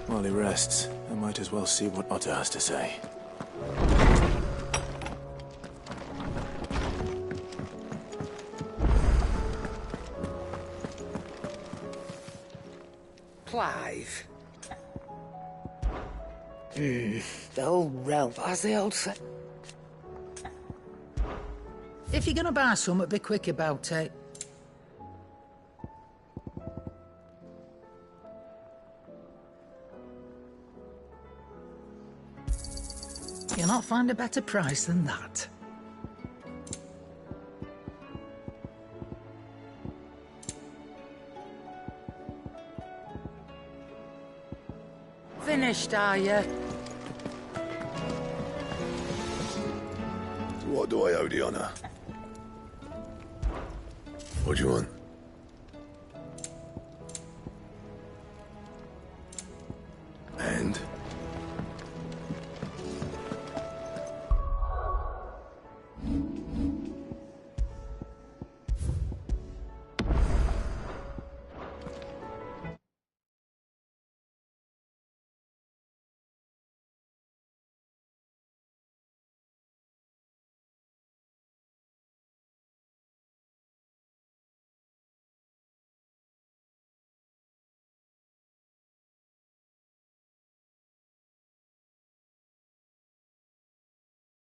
While he rests, I might as well see what Otto has to say. Clive. The whole realm has the old set. If you're gonna buy something, be quick about it. You'll not find a better price than that. Finished, are you? What do I owe the honor? What do you want?